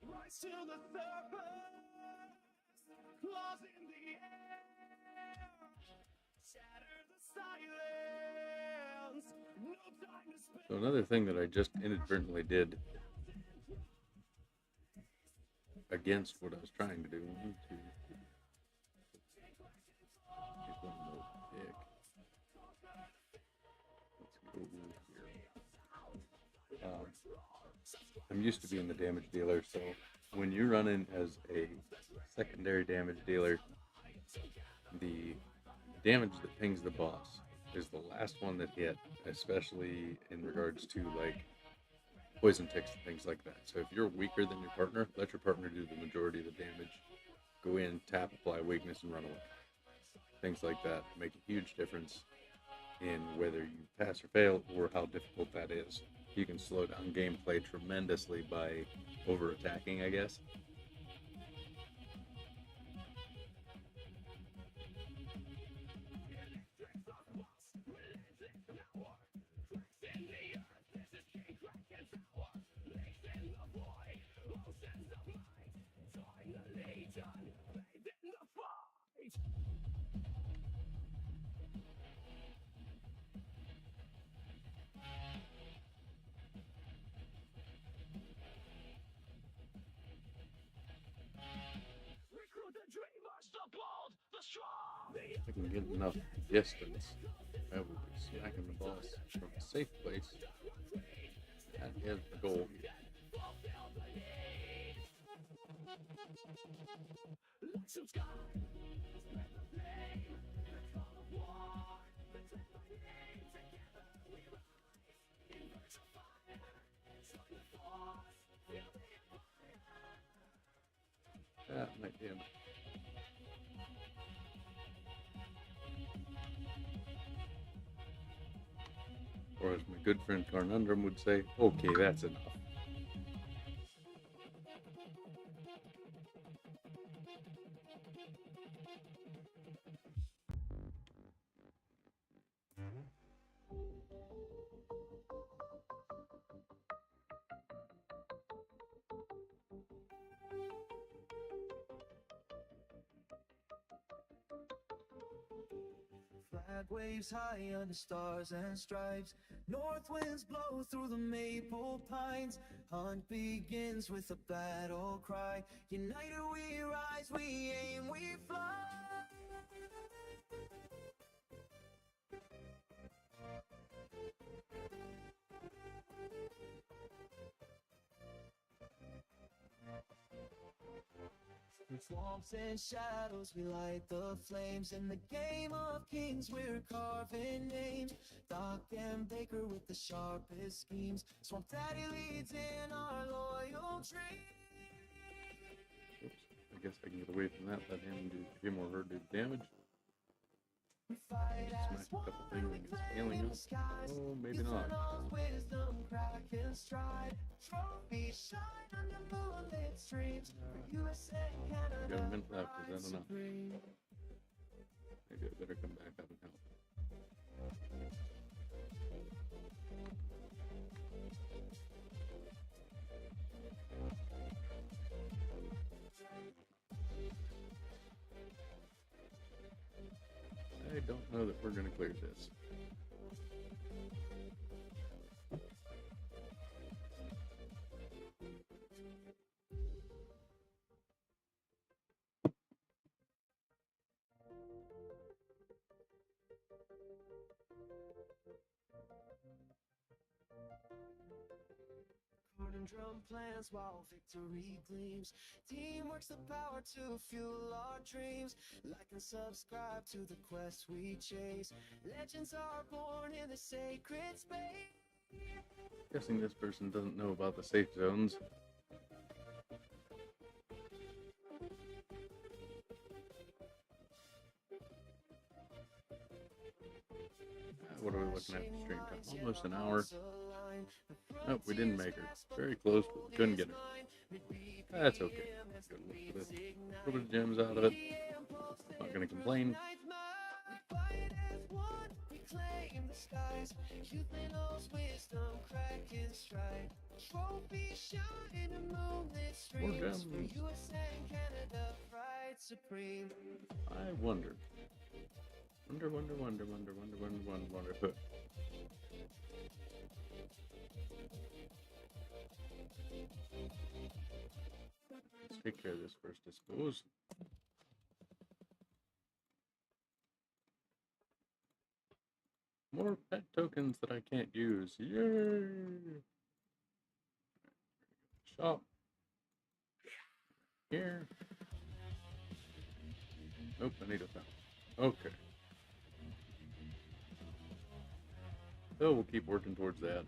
Rise to the surface, claws in the air, shatter the silence, no time to spend. So another thing that I just inadvertently did against what I was trying to do. Take one more pick. Let's go here. I'm used to being the damage dealer, so when you're running as a secondary damage dealer, the damage that pings the boss is the last one that hit, especially in regards to like poison ticks and things like that. So if you're weaker than your partner, let your partner do the majority of the damage. Go in, tap, apply weakness, and run away. Things like that make a huge difference in whether you pass or fail or how difficult that is. You can slow down gameplay tremendously by over-attacking, I guess. I can get enough distance. I will be smacking the boss from a safe place. That is the goal here. That might be enough. Or as my good friend Carnundrum would say, okay, that's enough. Flag waves high under stars and stripes. North winds blow through the maple pines. Hunt begins with a battle cry. United we rise, we aim, we fly. In swamps and shadows we light the flames. In the game of kings we're carving names. Doc and Baker with the sharpest schemes. Swamp Daddy leads in our loyal dreams. Oops. I guess I can get away from that. Let him or her do damage. We fight Smack as a one, couple things we and it's flame healing in up. the skies. Oh, maybe Youth not. and old wisdom crack and stride. Trophies shine under moonlit streams. For USA and Canada, Got a minute left, is pride that enough? supreme. Maybe I better come back up and help. I don't know that we're going to clear this. And drum plans while victory gleams. Teamwork's the power to fuel our dreams. Like and subscribe to the quest we chase. Legends are born in the sacred space. Guessing this person doesn't know about the safe zones. What are we looking at for stream time? Almost an hour. Nope, we didn't make her. Very close, but we couldn't get her. That's okay. Good look at this. A little bit of gems out of it. Not gonna complain. More gems. I wonder. Wonder. Let's take care of this first, I suppose. More pet tokens that I can't use. Yay! Shop. Here. Nope, I need a fountain. Okay. So we'll keep working towards that.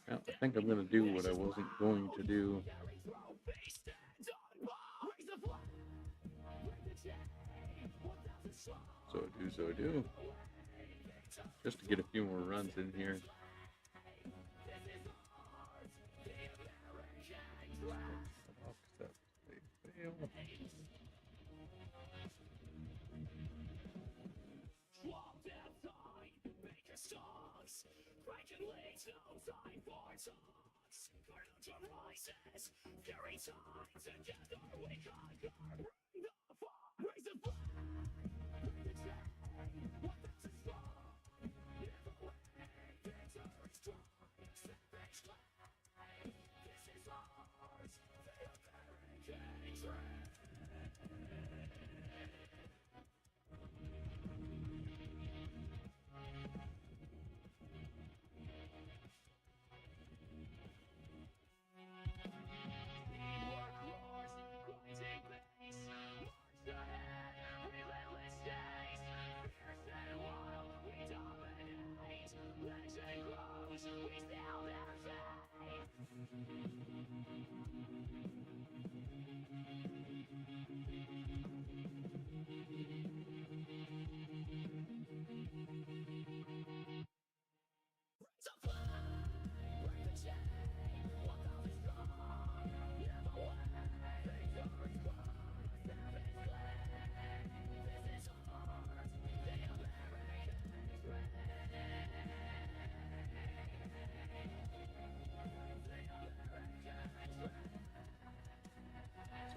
Now, I think I'm going to do what I wasn't going to do. So I do. Just to get a few more runs in here.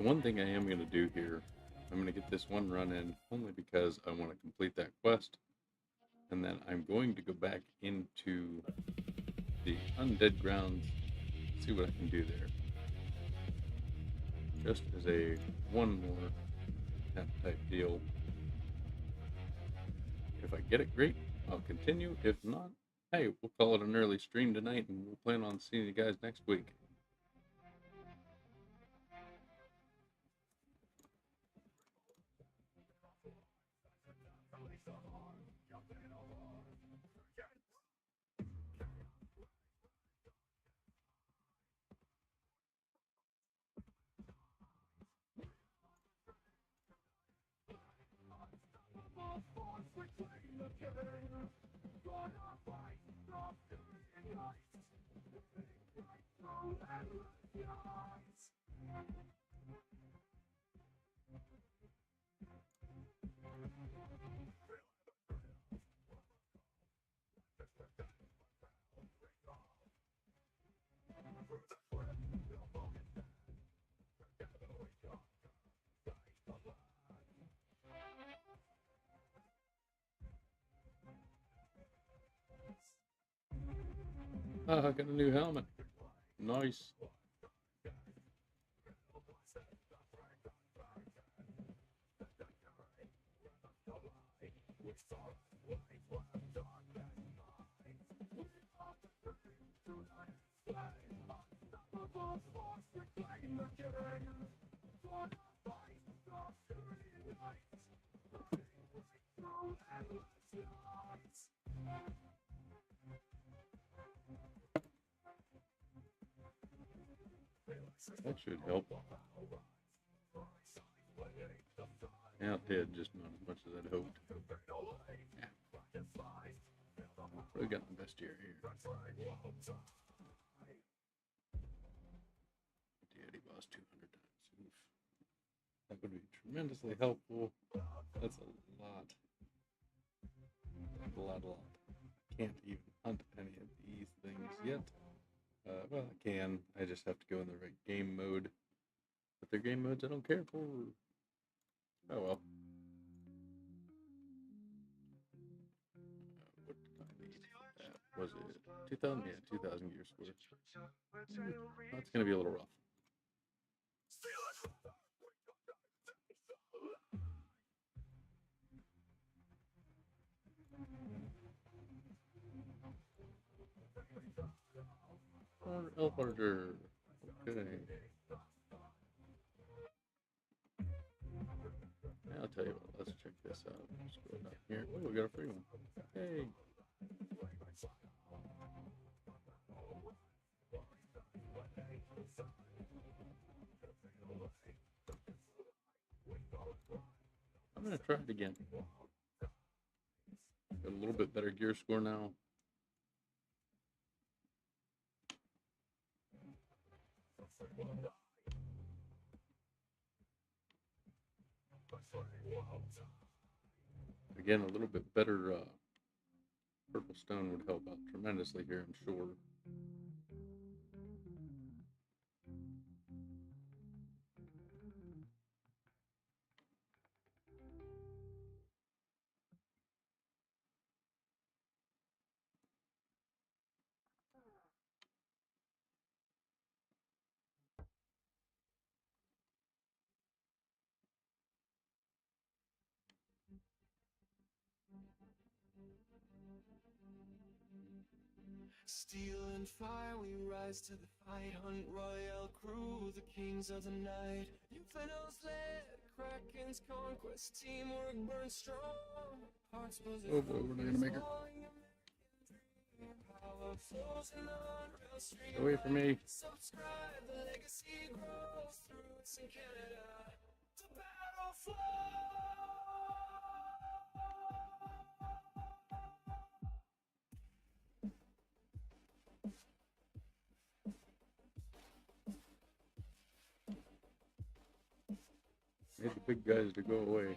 One thing I am going to do here, I'm going to get this one run in only because I want to complete that quest. And then I'm going to go back into the undead grounds, see what I can do there. Just as a one more type deal. If I get it, great. I'll continue. If not, hey, we'll call it an early stream tonight, and we'll plan on seeing you guys next week. I got a new helmet. Nice. That should help. Yeah, it did, just not as much as I'd hoped. Yeah. Really got the best year here. Daddy boss 200 times. Oof. That would be tremendously helpful. That's a lot. A lot. I can't even hunt any of these things yet. Well, I can. I just have to go in the right game mode. But they're game modes I don't care for. Oh well. What did I need? Was it 2,000? Yeah, 2,000 gear score. That's going to be a little rough. Elf Archer. Okay. I'll tell you what, let's check this out. Scroll down here. Oh, we got a free one. Hey. I'm going to try it again. Got a little bit better gear score now. Again, a little bit better purple stone would help out tremendously here, I'm sure. Steel and fire, we rise to the fight. Hunt Royale crew, the kings of the night. Inferno's lit, Kraken's conquest. Teamwork burns strong. Hearts Oh boy, we're not gonna make it. Away from me. Subscribe, the legacy grows through it's in Canada. The battle flows. Made the big guys to go away.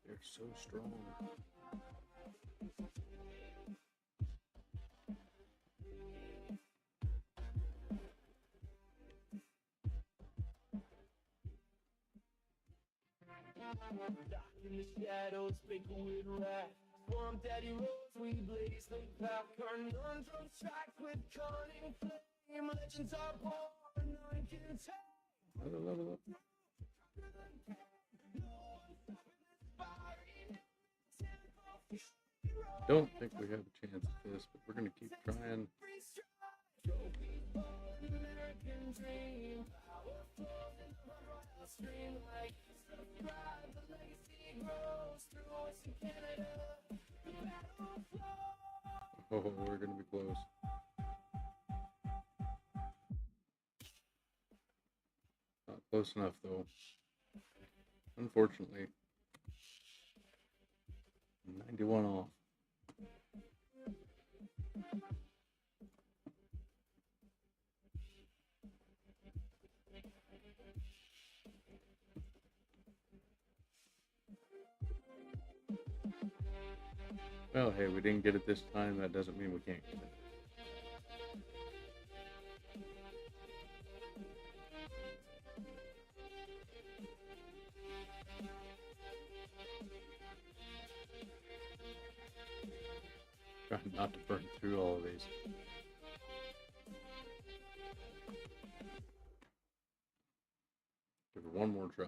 They're so strong. Dark in the shadows, sprinkled with wrath. Swamp Daddy rolls, we blaze the path. Current untold strikes with cunning flame. Legends are born, none can tame. Level up. Don't think we have a chance at this, but we're gonna keep trying. American dream, powerful in the Royale stream. Like subscribe, the legacy grows through us in Canada. The battle flows. Oh, we're gonna be close. Not close enough though. Unfortunately. 91 off. Well, hey, we didn't get it this time. That doesn't mean we can't get it. Trying not to burn through all of these. Give it one more try.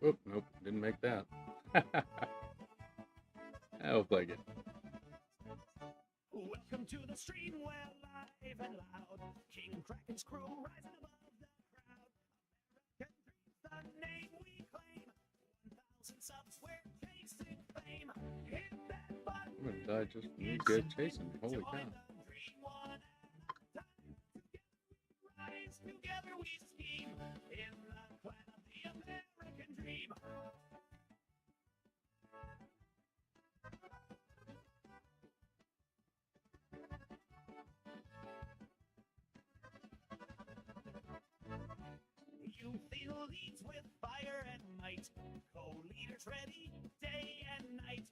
Oh, nope, didn't make that. I'll play again. Welcome to the stream, well live and loud. King Kraken's crew rising above the crowd. American dreams, the name we claim. 1,000 subs, we're chasing fame. Hit that button. I'm gonna die just from these guys chasing me. Holy cow. Rise together we scheme in the clan of the American dream. You feel leads with fire and might. Co-leaders ready day and night.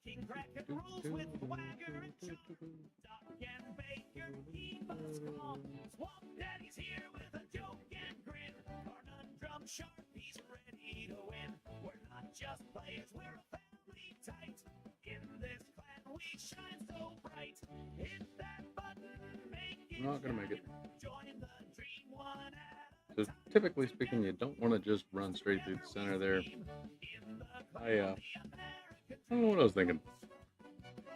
King Kraken rules with swagger and charm. Doc and Baker keep us calm. Swamp Daddy's here with a joke and grin. Conundrum sharp, he's ready to win. We're not just players, we're a family tight. In this clan we shine so bright. Hit that button, make it. Not gonna make it. Join the dream one at So typically speaking, you don't want to just run straight through the center there. I don't know what I was thinking.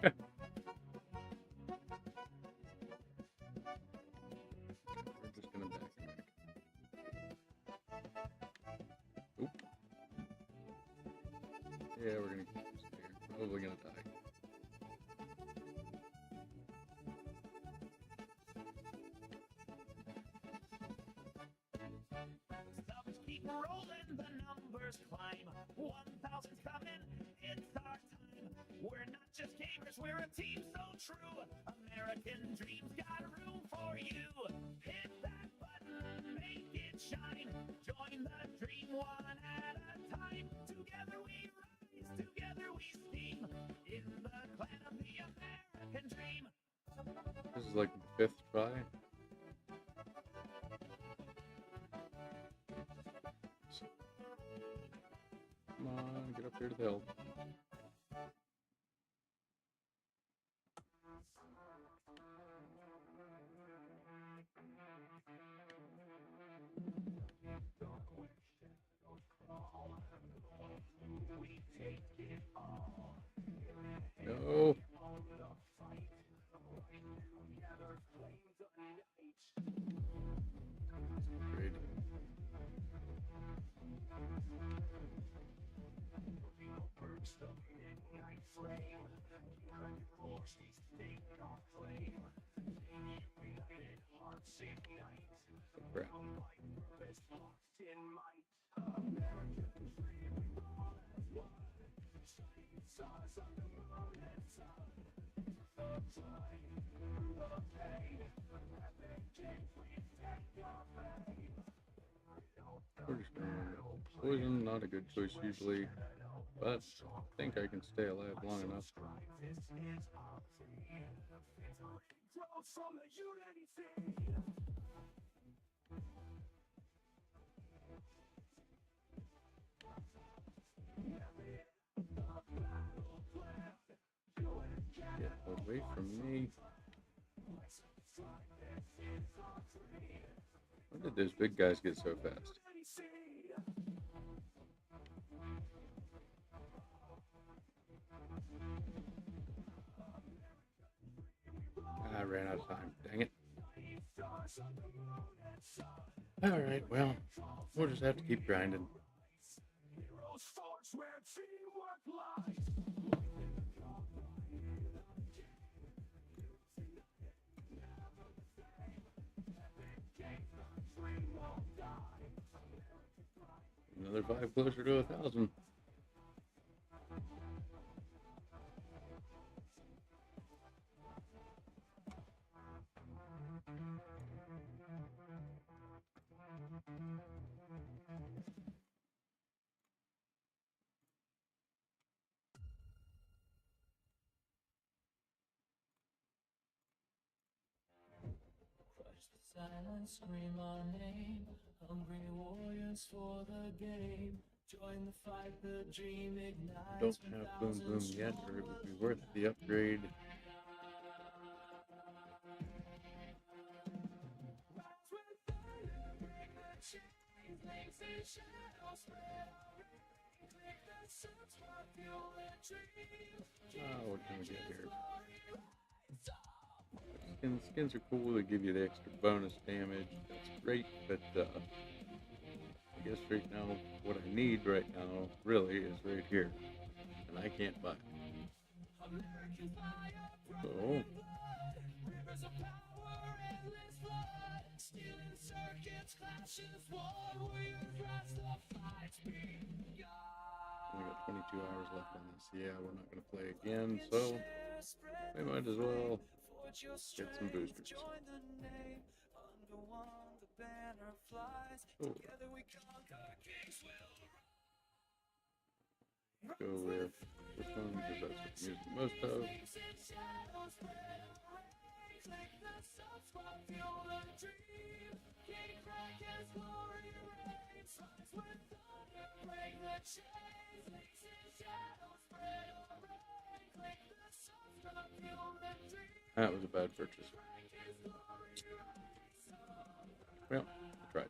We're just gonna backtrack. Oop. Yeah, we're gonna keep this here. Probably gonna die. Subs keep rolling, the numbers climb. 1,000's coming, it's our time. We're not just gamers, we're a team so true. American dreams got room for you. Hit that button, make it shine. Join the dream one at a time. Together we rise, together we steam. In the clan of the American dream. This is like the 5th try. Come on, get up here to the hill. No. Great. Crap. We're just gonna poison, not a good choice usually, but I think I can stay alive long enough. Get away from me. Why did those big guys get so fast? I ran out of time. Dang it. Alright, well, we'll just have to keep grinding. Another 5 closer to 1,000. Silence, scream our name. Hungry warriors for the game. Join the fight, the dream ignites. Don't have boom boom yet, or it would be worth the upgrade. What can we get here? Skins are cool. They give you the extra bonus damage. That's great, but I guess right now what I need right now really is right here, and I can't buy it. So we got 22 hours left on this. Yeah, we're not going to play again, so we might as well get some boosters. Oh. Go with this one because that's what I'm using most of. That was a bad purchase. Well, I tried.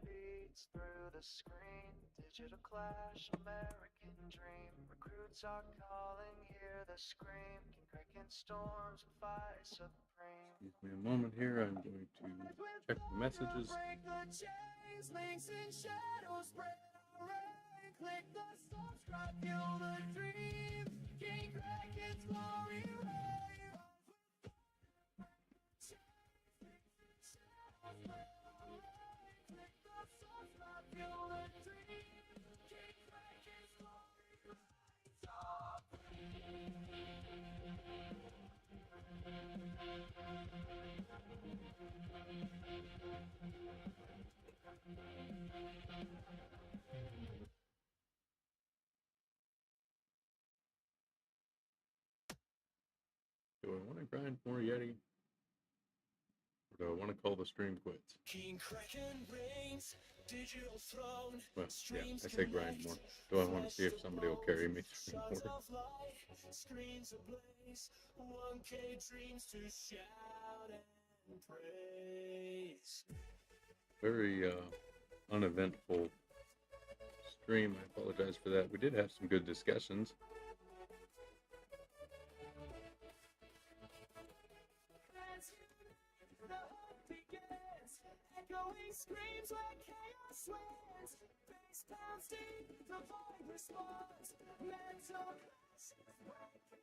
Beats through the screen, digital clash, American dream. Recruits are calling, hear the scream. King Kraken storms and fight supreme. Give me a moment here. I'm going to check the messages. Click the subscribe, feel the dream. King Kraken's glory reign. Do I want to grind more Yeti? Or do I want to call the stream quits? King Kraken reigns, digital throne. Well, yeah, I say grind more. Do I want to see if somebody will carry me through more? Screens ablaze, 1K dreams to shout and praise. Very uneventful stream. I apologize for that. We did have some good discussions. Echoing screams where chaos wins. Bass bouncing, the void responds. Mental clashes breaking.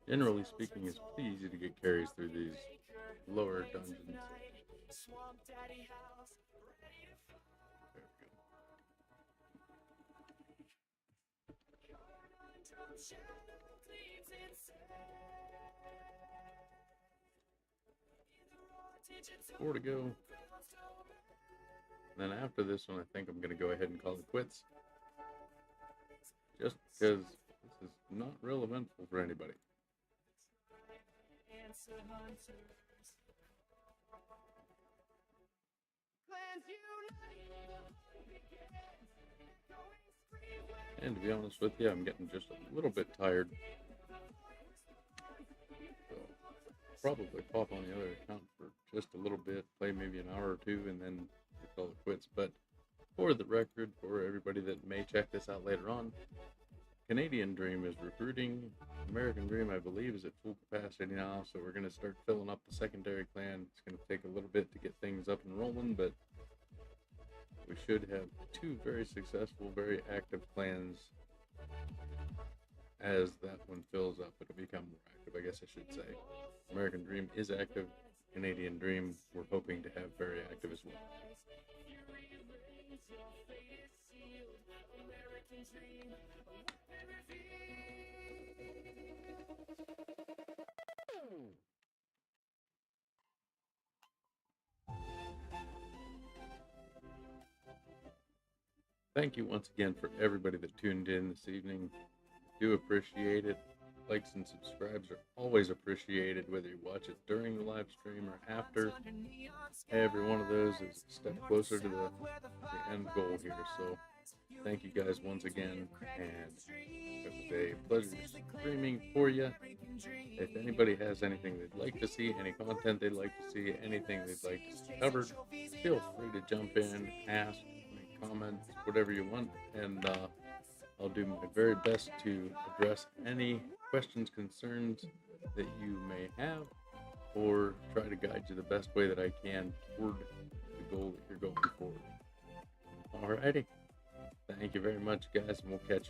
Generally speaking, it's pretty easy to get carries through these lower dungeons. There we go. Four to go. And then after this one, I think I'm going to go ahead and call it quits. Just because this is not real eventful for anybody. And to be honest with you, I'm getting just a little bit tired. So probably pop on the other account for just a little bit, play maybe an hour or two, and then call it quits. But for the record, for everybody that may check this out later on, Canadian Dream is recruiting. American Dream, I believe, is at full capacity now, so we're going to start filling up the secondary clan. It's going to take a little bit to get things up and rolling, but we should have two very successful, very active clans. As that one fills up, it'll become more active, I guess I should say. American Dream is active. Canadian Dream, we're hoping to have very active as well. Thank you once again for everybody that tuned in this evening. Do appreciate it. Likes and subscribes are always appreciated, whether you watch it during the live stream or after. Every one of those is a step closer to the end goal here. So thank you guys once again, and it was a pleasure streaming for you. If anybody has anything they'd like to see, any content they'd like to see, anything they'd like to see covered, feel free to jump in, ask, make comments, whatever you want, and I'll do my very best to address any questions, concerns that you may have, or try to guide you the best way that I can toward the goal that you're going for. Alrighty. Thank you very much, guys, and we'll catch you.